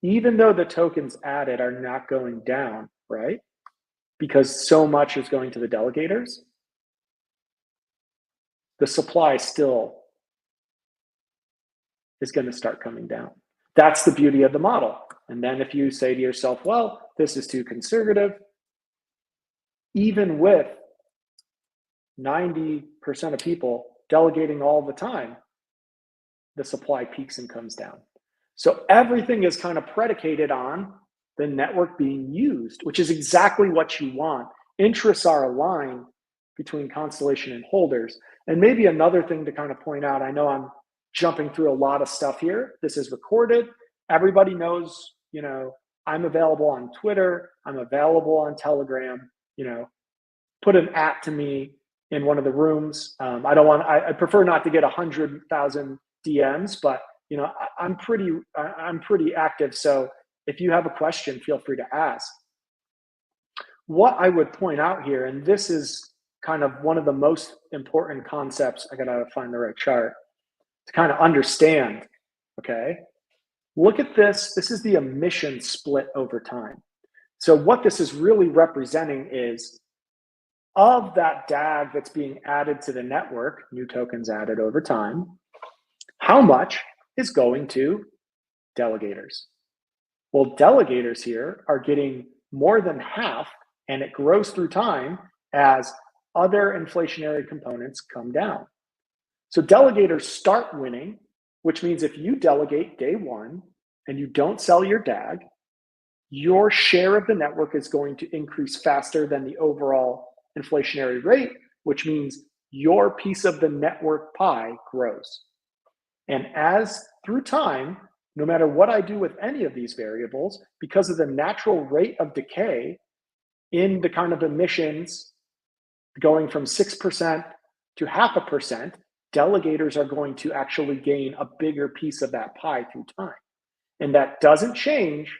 Even though the tokens added are not going down, right? Because so much is going to the delegators, the supply still is going to start coming down. That's the beauty of the model. And then if you say to yourself, well, this is too conservative, even with 90% of people delegating all the time, the supply peaks and comes down. So everything is kind of predicated on the network being used, which is exactly what you want. Interests are aligned between Constellation and holders. And maybe another thing to kind of point out, I know I'm jumping through a lot of stuff here. This is recorded. Everybody knows you know, I'm available on Twitter, I'm available on Telegram, you know, put an @ to me in one of the rooms. I prefer not to get 100,000 DMs, but you know, I'm pretty active. So if you have a question, feel free to ask. What I would point out here, and this is kind of one of the most important concepts, I gotta find the right chart to kind of understand, okay? Look at this. This is the emission split over time. So what this is really representing is of that DAG that's being added to the network, new tokens added over time, how much is going to delegators? Well, delegators here are getting more than half, and it grows through time as other inflationary components come down. So delegators start winning, which means if you delegate day one and you don't sell your DAG, your share of the network is going to increase faster than the overall inflationary rate, which means your piece of the network pie grows. And as through time, no matter what I do with any of these variables, because of the natural rate of decay in the kind of emissions going from 6% to 0.5%, delegators are going to actually gain a bigger piece of that pie through time. And that doesn't change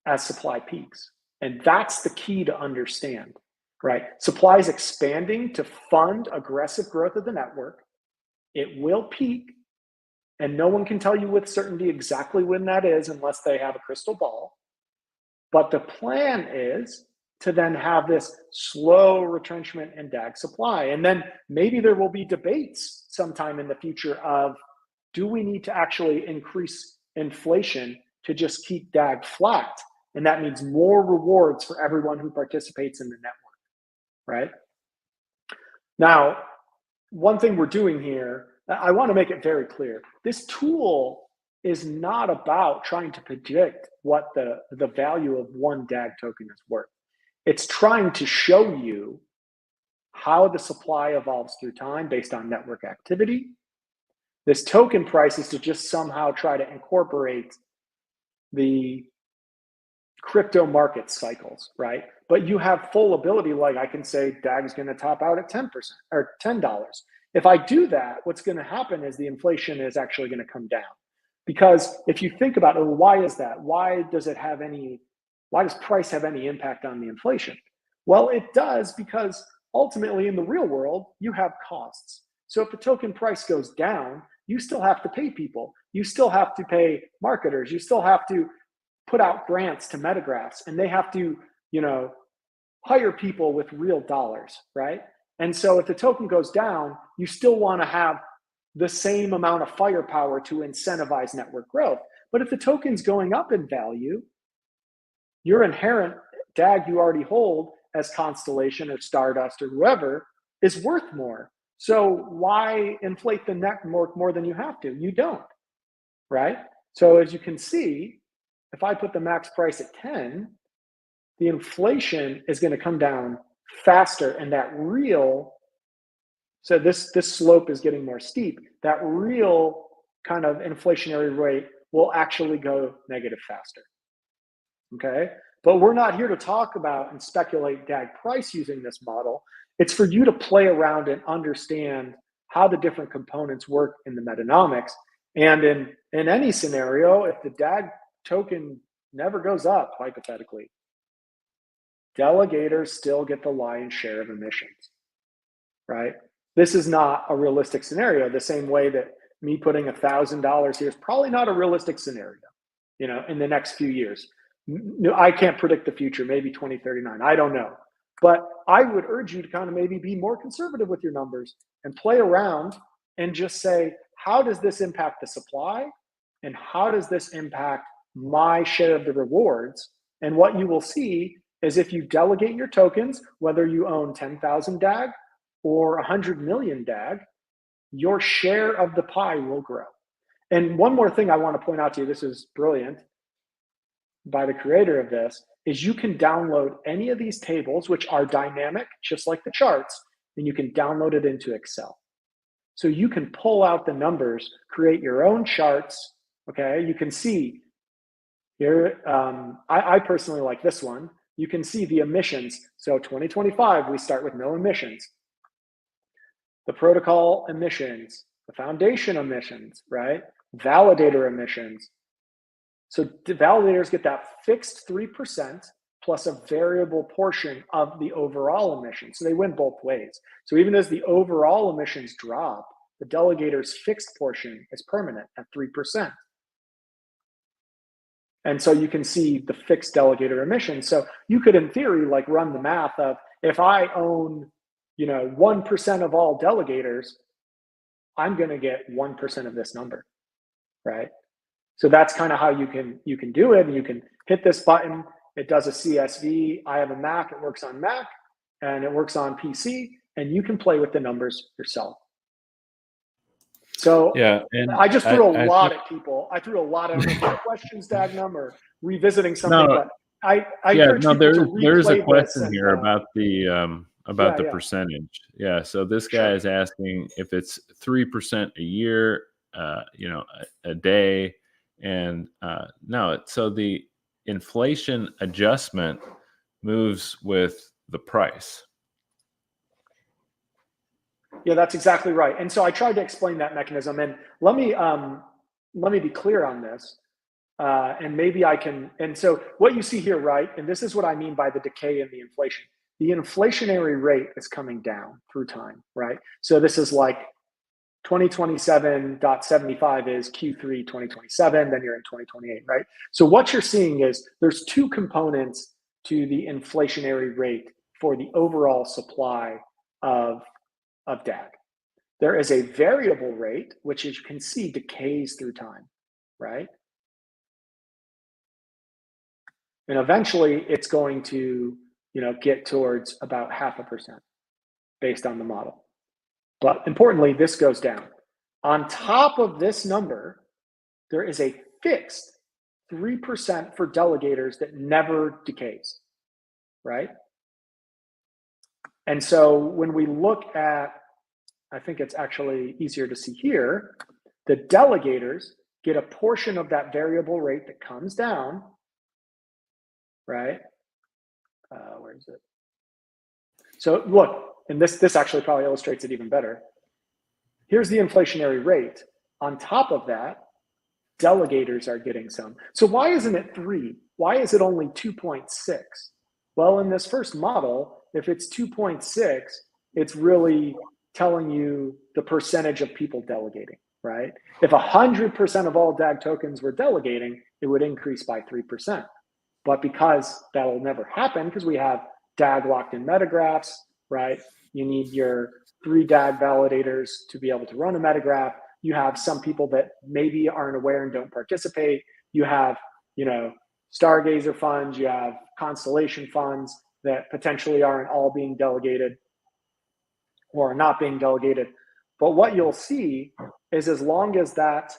as supply peaks. And that's the key to understand, right? Supply is expanding to fund aggressive growth of the network. It will peak, and no one can tell you with certainty exactly when that is unless they have a crystal ball. But the plan is to then have this slow retrenchment in DAG supply. And then maybe there will be debates sometime in the future of, do we need to actually increase inflation to just keep DAG flat? And that means more rewards for everyone who participates in the network, right? Now, one thing we're doing here, I want to make it very clear. This tool is not about trying to predict what the value of one DAG token is worth. It's trying to show you how the supply evolves through time based on network activity. This token price is to just somehow try to incorporate the crypto market cycles, right? But you have full ability, like I can say DAG is going to top out at 10% or $10. If I do that, what's going to happen is the inflation is actually going to come down. Because if you think about it, why is that? Why does price have any impact on the inflation? Well, it does, because ultimately in the real world, you have costs. So if the token price goes down, you still have to pay people. You still have to pay marketers. You still have to put out grants to Metagraphs, and they have to, you know, hire people with real dollars, right? And so if the token goes down, you still want to have the same amount of firepower to incentivize network growth. But if the token's going up in value, your inherent DAG you already hold as Constellation or Stardust or whoever is worth more. So why inflate the network more than you have to? You don't, right? So as you can see, if I put the max price at 10, the inflation is going to come down faster, and that real, so this slope is getting more steep, that real kind of inflationary rate will actually go negative faster, okay? But we're not here to talk about and speculate DAG price using this model. It's for you to play around and understand how the different components work in the metanomics. And in any scenario, if the DAG token never goes up, hypothetically, delegators still get the lion's share of emissions, right? This is not a realistic scenario, the same way that me putting $1,000 here is probably not a realistic scenario, you know, in the next few years. I can't predict the future, maybe 2039, I don't know. But I would urge you to kind of maybe be more conservative with your numbers and play around and just say, how does this impact the supply? And how does this impact my share of the rewards? And what you will see is if you delegate your tokens, whether you own 10,000 DAG or 100 million DAG, your share of the pie will grow. And one more thing I want to point out to you, this is brilliant by the creator of this, is you can download any of these tables, which are dynamic, just like the charts, and you can download it into Excel. So you can pull out the numbers, create your own charts, Okay, you can see here, I personally like this one. You can see the emissions. So 2025, we start with no emissions. The protocol emissions, the foundation emissions, right? Validator emissions. So the validators get that fixed 3% plus a variable portion of the overall emissions. So they win both ways. So even as the overall emissions drop, the delegator's fixed portion is permanent at 3%. And so you can see the fixed delegator emissions. So you could, in theory, like run the math of if I own, 1% of all delegators, I'm going to get 1% of this number, right? So that's kind of how you can do it. And you can hit this button. It does a CSV. I have a Mac. It works on Mac, and it works on PC. And you can play with the numbers yourself. So yeah, and I just threw a lot at people. I threw a lot of questions, Dagnum, or revisiting something. But I encourage people to replay there's a question this here about the percentage. Yeah, so this guy is asking if it's 3% a year, a day, and no. So the inflation adjustment moves with the price. Yeah, that's exactly right. And so I tried to explain that mechanism. And let me be clear on this. And maybe I can. And so what you see here, right? And this is what I mean by the decay in the inflation. The inflationary rate is coming down through time, right? So this is like 2027.75 is Q3 2027, then you're in 2028, right? So what you're seeing is there's two components to the inflationary rate for the overall supply of DAG. There is a variable rate, which as you can see decays through time, right? And eventually it's going to, get towards about 0.5% based on the model. But importantly, this goes down. On top of this number, there is a fixed 3% for delegators that never decays, right? And so when we look at, I think it's actually easier to see here, the delegators get a portion of that variable rate that comes down, right? Where is it? So look, and this actually probably illustrates it even better. Here's the inflationary rate. On top of that, delegators are getting some. So why isn't it 3? Why is it only 2.6? Well, in this first model, if it's 2.6, it's really telling you the percentage of people delegating, right? If 100% of all DAG tokens were delegating, it would increase by 3%. But because that will never happen, because we have DAG locked in metagraphs, right? You need your 3 DAG validators to be able to run a metagraph. You have some people that maybe aren't aware and don't participate. You have, Stargazer funds, you have Constellation funds that potentially aren't all being delegated or are not being delegated. But what you'll see is as long as that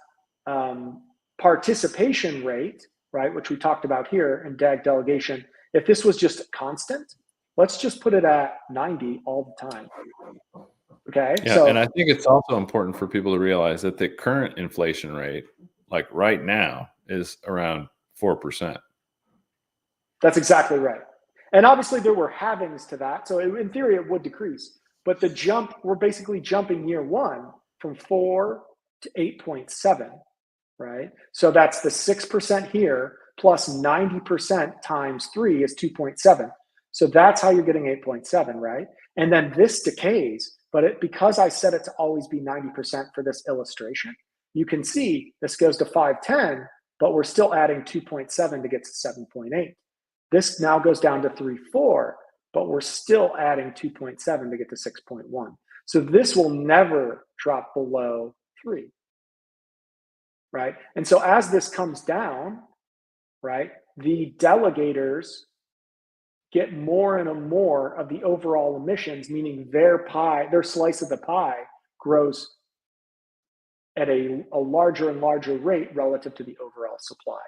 participation rate, right, which we talked about here in DAG delegation, if this was just constant, let's just put it at 90 all the time. Okay. Yeah, so, and I think it's also important for people to realize that the current inflation rate, like right now, is around 4%. That's exactly right. And obviously there were halvings to that. So in theory, it would decrease. But the jump, we're basically jumping year one from 4 to 8.7, right? So that's the 6% here plus 90% times 3 is 2.7. So that's how you're getting 8.7, right? And then this decays, but because I set it to always be 90% for this illustration, you can see this goes to 510, but we're still adding 2.7 to get to 7.8. This now goes down to 3.4, but we're still adding 2.7 to get to 6.1. So this will never drop below 3, right? And so as this comes down, right, the delegators get more and more of the overall emissions, meaning their pie, their slice of the pie grows at a larger and larger rate relative to the overall supply.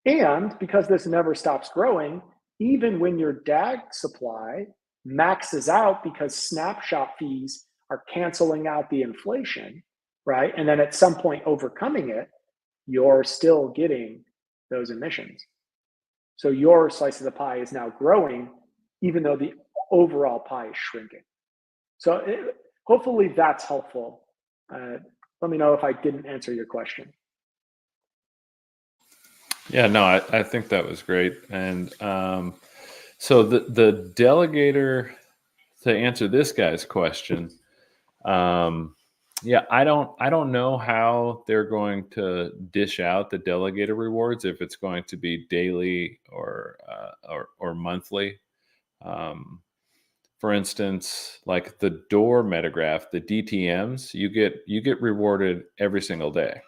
And because this never stops growing, even when your DAG supply maxes out because snapshot fees are canceling out the inflation, right? And then at some point overcoming it, you're still getting those emissions. So your slice of the pie is now growing, even though the overall pie is shrinking. So hopefully that's helpful. Let me know if I didn't answer your question. Yeah, no, I think that was great. And so the delegator, to answer this guy's question, yeah, I don't know how they're going to dish out the delegator rewards, if it's going to be daily or monthly. For instance, like the door metagraph, the DTMs, you get rewarded every single day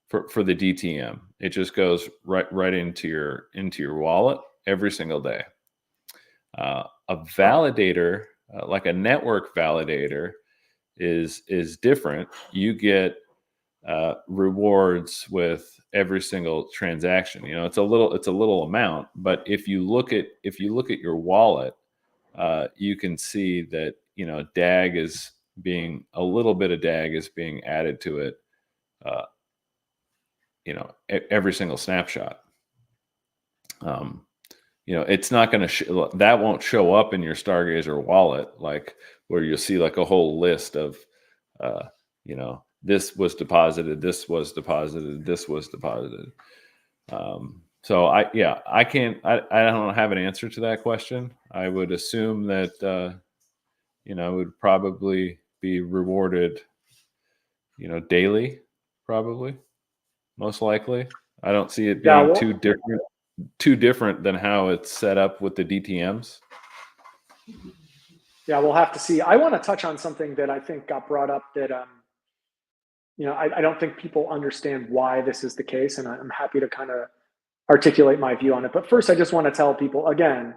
for the DTM. It just goes right into your wallet every single day. A validator, like a network validator, is different. You get rewards with every single transaction. It's a little amount, but if you look at your wallet, you can see that DAG is being a little bit of DAG is being added to it. Every single snapshot. It's not going to that won't show up in your Stargazer wallet, like where you'll see like a whole list of this was deposited, this was deposited, this was deposited. So I don't have an answer to that question. I would assume that it would probably be rewarded daily, probably, most likely. I don't see it being too different than how it's set up with the DTMs. Yeah, we'll have to see. I want to touch on something that I think got brought up that I don't think people understand why this is the case, and I'm happy to kind of articulate my view on it. But first, I just want to tell people again,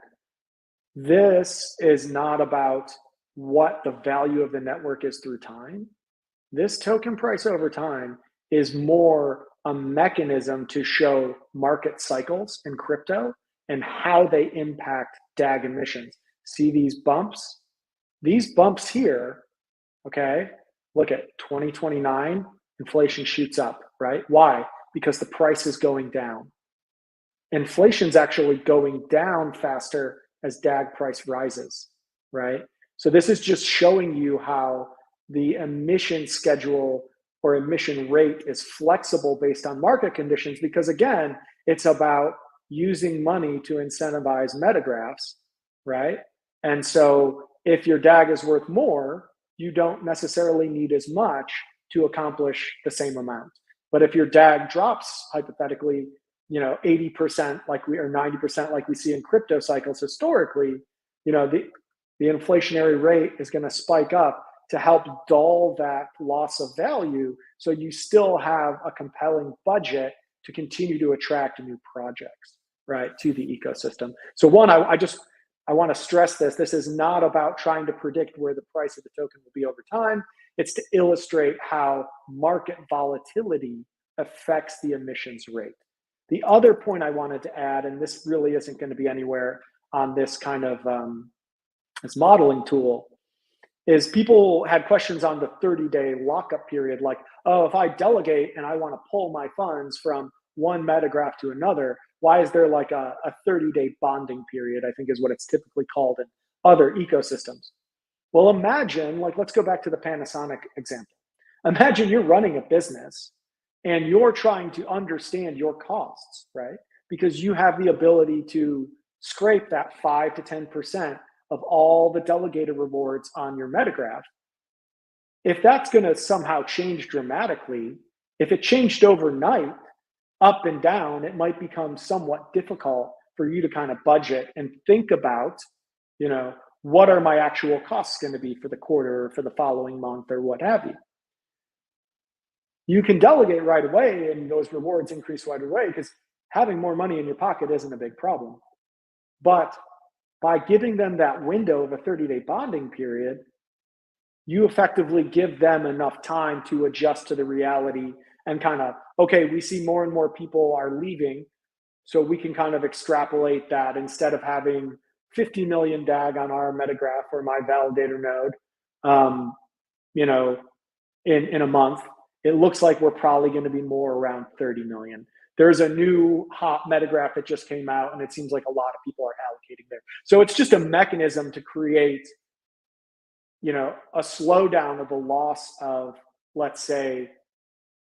this is not about what the value of the network is through time. This token price over time is more a mechanism to show market cycles in crypto and how they impact DAG emissions. See these bumps? These bumps here, okay, look at 2029, inflation shoots up, right? Why? Because the price is going down. Inflation's actually going down faster as DAG price rises, right? So this is just showing you how the emission schedule or emission rate is flexible based on market conditions, because again, it's about using money to incentivize metagraphs, right? And so if your DAG is worth more, you don't necessarily need as much to accomplish the same amount. But if your DAG drops, hypothetically, 80% or 90% like we see in crypto cycles historically, the inflationary rate is going to spike up to help dull that loss of value, so you still have a compelling budget to continue to attract new projects, right, to the ecosystem. So one, I want to stress this is not about trying to predict where the price of the token will be over time. It's to illustrate how market volatility affects the emissions rate. The other point I wanted to add, and this really isn't going to be anywhere on this kind of this modeling tool, is people had questions on the 30-day lockup period, like, oh, if I delegate and I want to pull my funds from one metagraph to another, why is there like a 30-day bonding period, I think is what it's typically called in other ecosystems. Well, imagine, let's go back to the Panasonic example. Imagine you're running a business and you're trying to understand your costs, right? Because you have the ability to scrape that 5 to 10% of all the delegated rewards on your metagraph. If that's going to somehow change dramatically, if it changed overnight, up and down, it might become somewhat difficult for you to kind of budget and think about, what are my actual costs going to be for the quarter or for the following month or what have you. You can delegate right away and those rewards increase right away because having more money in your pocket isn't a big problem. But by giving them that window of a 30-day bonding period, you effectively give them enough time to adjust to the reality and kind of, okay, we see more and more people are leaving, so we can kind of extrapolate that. Instead of having 50 million DAG on our metagraph or my validator node, in a month, it looks like we're probably going to be more around 30 million. There's a new hot metagraph that just came out, and it seems like a lot of people are allocating there. So it's just a mechanism to create, you know, a slowdown of the loss of, let's say,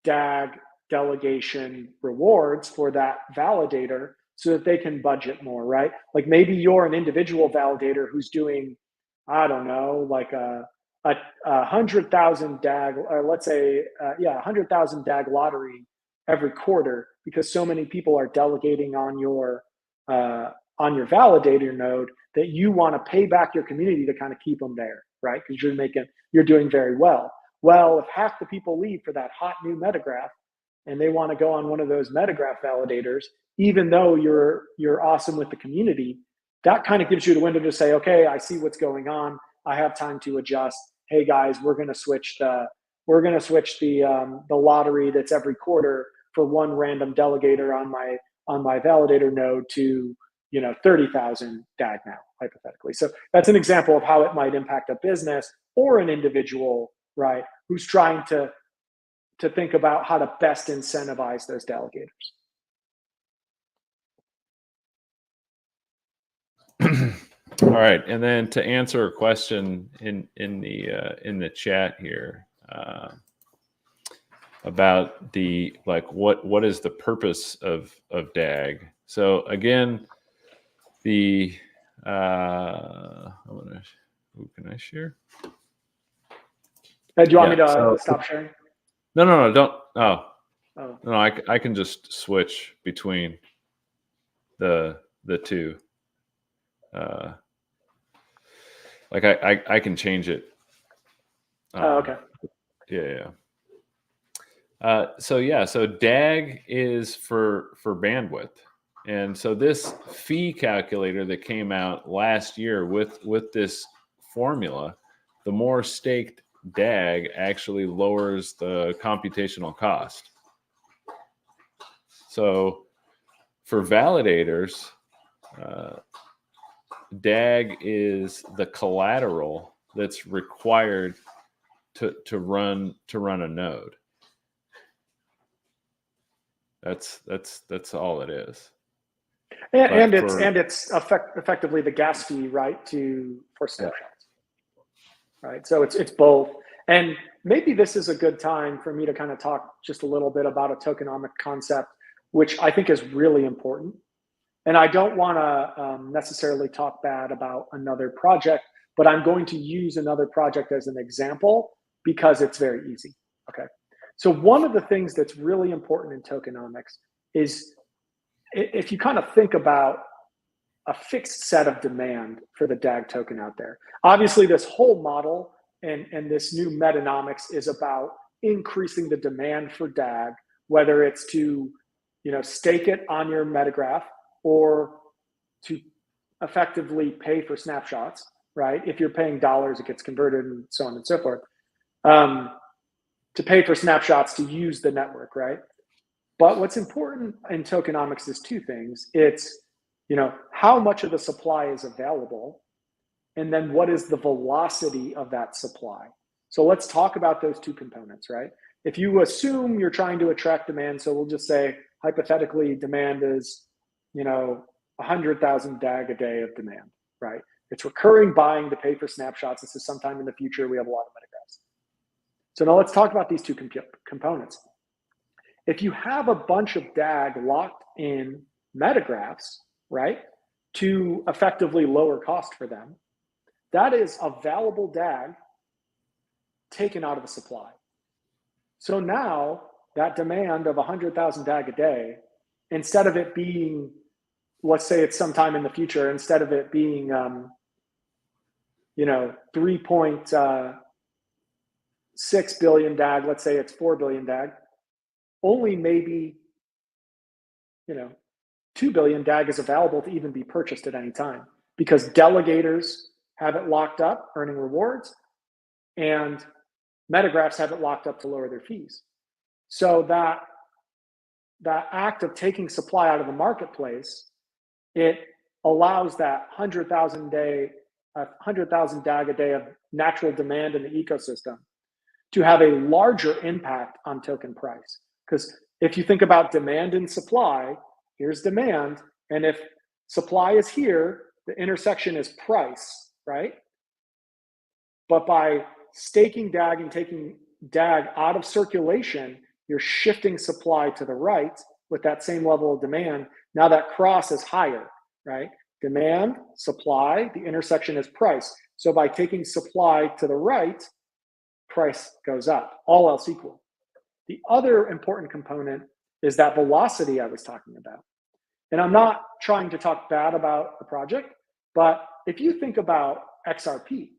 DAG delegation rewards for that validator so that they can budget more, right? Like maybe you're an individual validator who's doing, I don't know, like a 100,000 DAG, or let's say, 100,000 DAG lottery every quarter because so many people are delegating on your validator node that you want to pay back your community to kind of keep them there, right? Because you're doing very well. Well, if half the people leave for that hot new metagraph and they want to go on one of those metagraph validators, even though you're awesome with the community, that kind of gives you the window to say, okay, I see what's going on. I have time to adjust. Hey guys, we're going to switch the lottery that's every quarter for one random delegator on my validator node to, you know, 30,000 DAG now, hypothetically. So that's an example of how it might impact a business or an individual, right, who's trying to think about how to best incentivize those delegators. All right, and then to answer a question in the chat here about the, like, what is the purpose of DAG? So again, the who can I share? Do you want me to stop sharing? No, don't. Oh. No, I can just switch between the two. Like I can change it. Okay. Yeah. So DAG is for bandwidth. And so this fee calculator that came out last year with this formula, the more staked DAG actually lowers the computational cost. So for validators, DAG is the collateral that's required to run a node. That's all it is. And it's effectively the gas fee, right, for snapshots. Yeah. Right. So it's both. And maybe this is a good time for me to kind of talk just a little bit about a tokenomic concept, which I think is really important. And I don't want to necessarily talk bad about another project, but I'm going to use another project as an example because it's very easy. Okay. So one of the things that's really important in tokenomics is if you kind of think about a fixed set of demand for the DAG token out there. Obviously, this whole model and this new Metanomics is about increasing the demand for DAG, whether it's to, you know, stake it on your metagraph or to effectively pay for snapshots, right? If you're paying dollars, it gets converted and so on and so forth. To pay for snapshots to use the network, right? But what's important in tokenomics is two things. It's, you know, how much of the supply is available, and then what is the velocity of that supply. So let's talk about those two components, right? If you assume you're trying to attract demand, so we'll just say hypothetically demand is, you know, 100,000 DAG a day of demand, right? It's recurring buying to pay for snapshots. This is sometime in the future. We have a lot of metagraphs. So now let's talk about these two components. If you have a bunch of DAG locked in metagraphs, right, to effectively lower cost for them, that is available DAG taken out of the supply. So now that demand of 100,000 DAG a day, instead of it being, let's say it's sometime in the future, instead of it being, you know, 3.6 billion DAG, let's say it's 4 billion DAG, only maybe, you know, 2 billion DAG is available to even be purchased at any time because delegators have it locked up, earning rewards, and metagraphs have it locked up to lower their fees. So that act of taking supply out of the marketplace, it allows that 100,000 DAG a day of natural demand in the ecosystem to have a larger impact on token price. Because if you think about demand and supply, here's demand, and if supply is here, the intersection is price, right? But by staking DAG and taking DAG out of circulation, you're shifting supply to the right with that same level of demand. Now that cross is higher, right? Demand, supply, the intersection is price. So by taking supply to the right, price goes up, all else equal. The other important component is that velocity I was talking about. And I'm not trying to talk bad about the project, but if you think about XRP,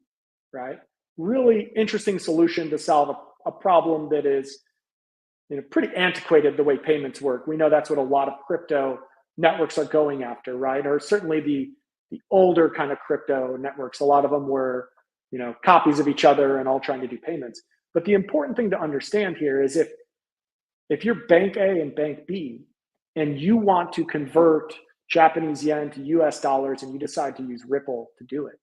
right? Really interesting solution to solve a problem that is, you know, pretty antiquated the way payments work. We know that's what a lot of crypto networks are going after, right? Or certainly the older kind of crypto networks. A lot of them were, you know, copies of each other and all trying to do payments. But the important thing to understand here is if you're Bank A and Bank B and you want to convert Japanese yen to US dollars and you decide to use Ripple to do it,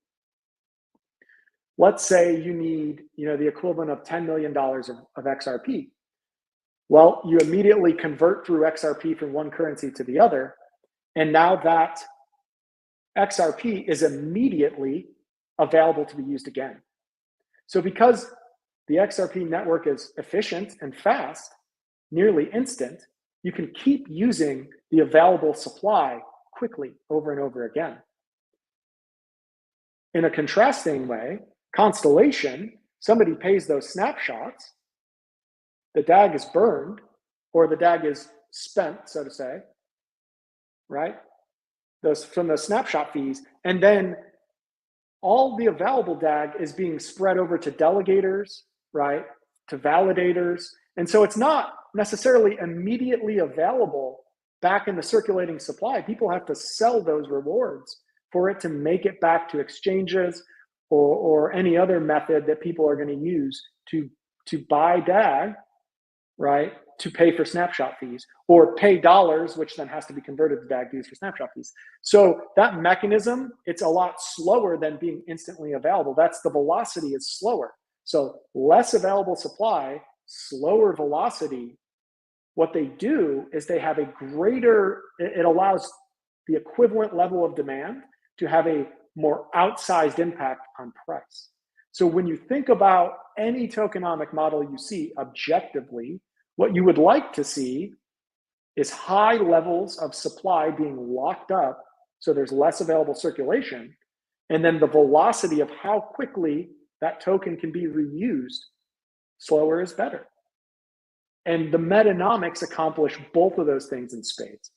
let's say you need, you know, the equivalent of $10 million of XRP. Well, you immediately convert through XRP from one currency to the other. And now that XRP is immediately available to be used again. So because the XRP network is efficient and fast, nearly instant, you can keep using the available supply quickly over and over again. In a contrasting way, Constellation, somebody pays those snapshots, the DAG is burned, or the DAG is spent, so to say, right? Those from the snapshot fees, and then all the available DAG is being spread over to delegators, right? To validators. And so it's not necessarily immediately available back in the circulating supply. People have to sell those rewards for it to make it back to exchanges or any other method that people are going to use to buy DAG, right? To pay for snapshot fees, or pay dollars, which then has to be converted to DAG fees for snapshot fees. So that mechanism, it's a lot slower than being instantly available. That's the velocity is slower. So less available supply, slower velocity. What they do is they have a greater, it allows the equivalent level of demand to have a more outsized impact on price. So when you think about any tokenomic model you see objectively, what you would like to see is high levels of supply being locked up so there's less available circulation, and then the velocity of how quickly that token can be reused, slower is better. And the metanomics accomplish both of those things in spades.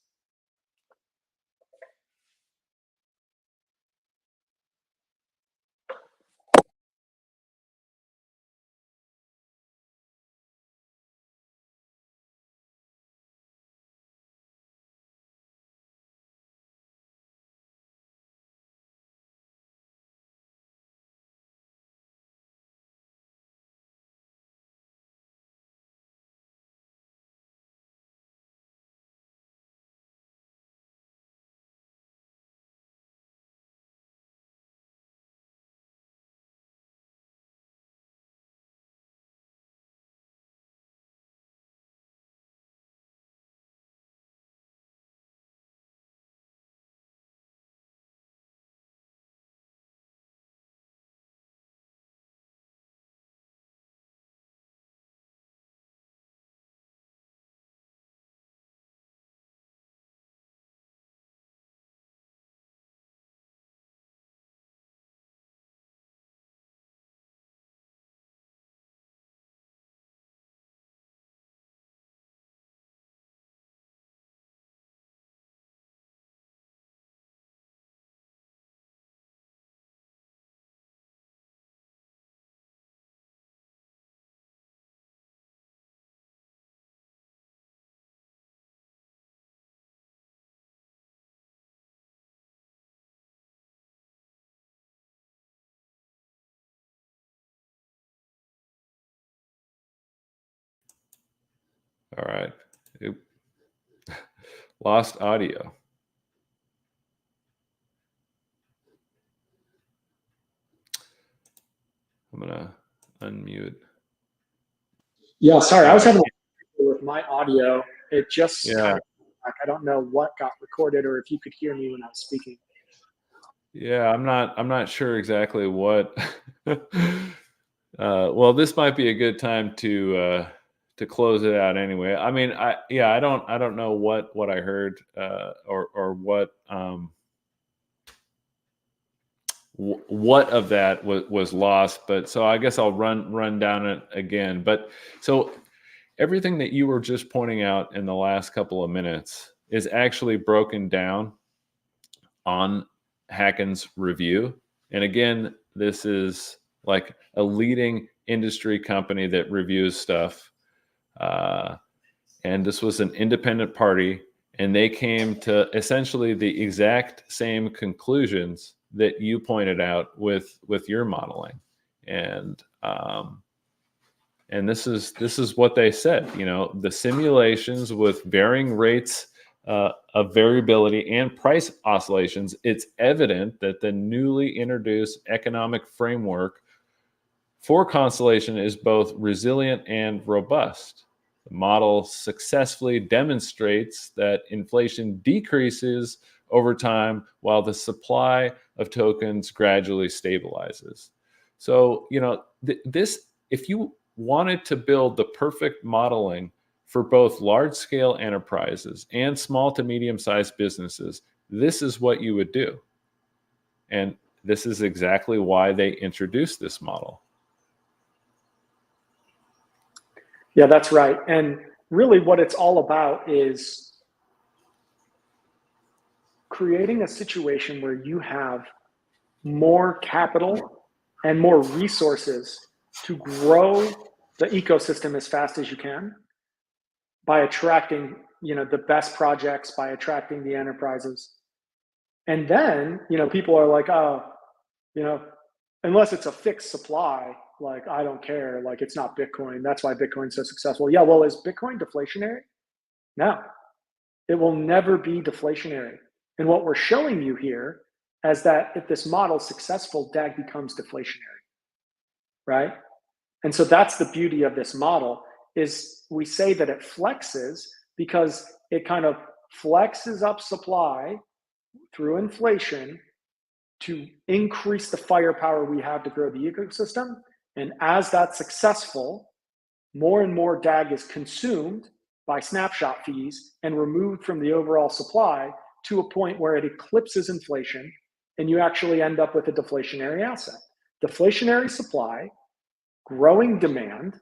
All right. Lost audio. I'm going to unmute. Yeah, sorry, I was having a with my audio. It just Yeah. I don't know what got recorded or if you could hear me when I was speaking. Yeah, I'm not sure exactly what. Well, this might be a good time to close it out anyway. I mean, I don't know what I heard or what of that was lost, but so I guess I'll run down it again. But so everything that you were just pointing out in the last couple of minutes is actually broken down on Hacken's review. And again, this is like a leading industry company that reviews stuff. And this was an independent party, and they came to essentially the exact same conclusions that you pointed out with your modeling. And this is what they said. You know, the simulations with varying rates of variability and price oscillations, it's evident that the newly introduced economic framework for Constellation is both resilient and robust. The model successfully demonstrates that inflation decreases over time while the supply of tokens gradually stabilizes. So, you know, this, if you wanted to build the perfect modeling for both large-scale enterprises and small to medium-sized businesses, this is what you would do. And this is exactly why they introduced this model. Yeah, that's right. And really what it's all about is creating a situation where you have more capital and more resources to grow the ecosystem as fast as you can by attracting, you know, the best projects, by attracting the enterprises. And then, you know, people are like, oh, you know, unless it's a fixed supply, like, I don't care, like, it's not Bitcoin. That's why Bitcoin's so successful. Yeah, well, is Bitcoin deflationary? No, it will never be deflationary. And what we're showing you here is that if this model is successful, DAG becomes deflationary, right? And so that's the beauty of this model, is we say that it flexes because it kind of flexes up supply through inflation to increase the firepower we have to grow the ecosystem. And as that's successful, more and more DAG is consumed by snapshot fees and removed from the overall supply to a point where it eclipses inflation, and you actually end up with a deflationary asset. Deflationary supply, growing demand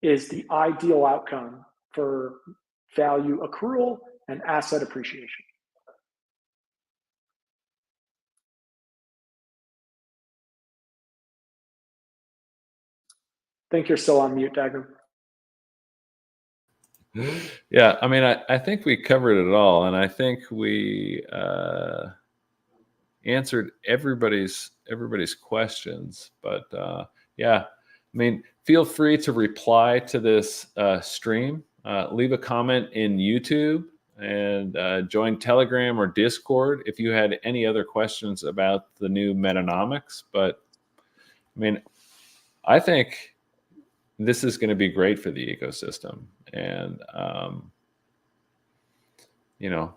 is the ideal outcome for value accrual and asset appreciation. I think you're still on mute, Dagram. Yeah, I mean, I think we covered it all, and I think we answered everybody's questions. But yeah, I mean, feel free to reply to this stream, leave a comment in YouTube, and join Telegram or Discord if you had any other questions about the new Metanomics. But I mean, I think this is going to be great for the ecosystem. And, you know,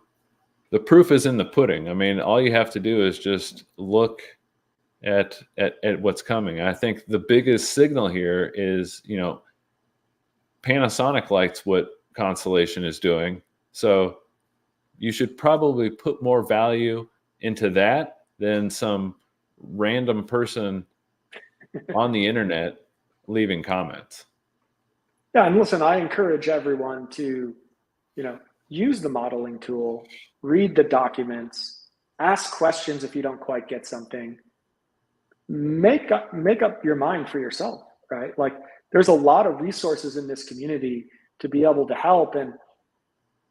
the proof is in the pudding. I mean, all you have to do is just look at what's coming. I think the biggest signal here is, you know, Panasonic likes what Constellation is doing. So you should probably put more value into that than some random person on the internet leaving comments. Yeah, and listen, I encourage everyone to, you know, use the modeling tool, read the documents, ask questions if you don't quite get something. Make up your mind for yourself, right? Like, there's a lot of resources in this community to be able to help. And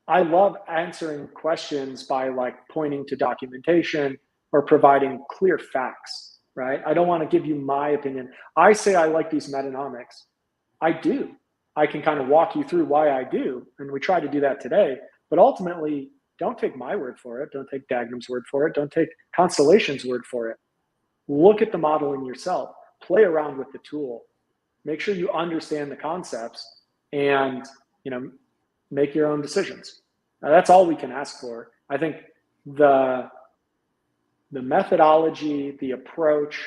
I love answering questions by like pointing to documentation or providing clear facts, right? I don't want to give you my opinion. I say I like these metanomics. I do. I can kind of walk you through why I do. And we try to do that today. But ultimately, don't take my word for it. Don't take Dagram's word for it. Don't take Constellation's word for it. Look at the modeling yourself. Play around with the tool. Make sure you understand the concepts. and, make your own decisions. That's all we can ask for. I think the methodology, the approach,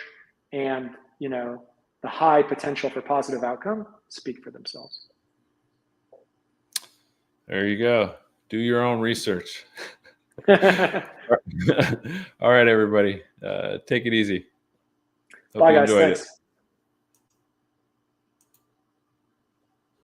and, the high potential for positive outcome speak for themselves. There you go. Do your own research. All right, everybody. Take it easy. Hope Bye, you guys. enjoyed it. Thanks.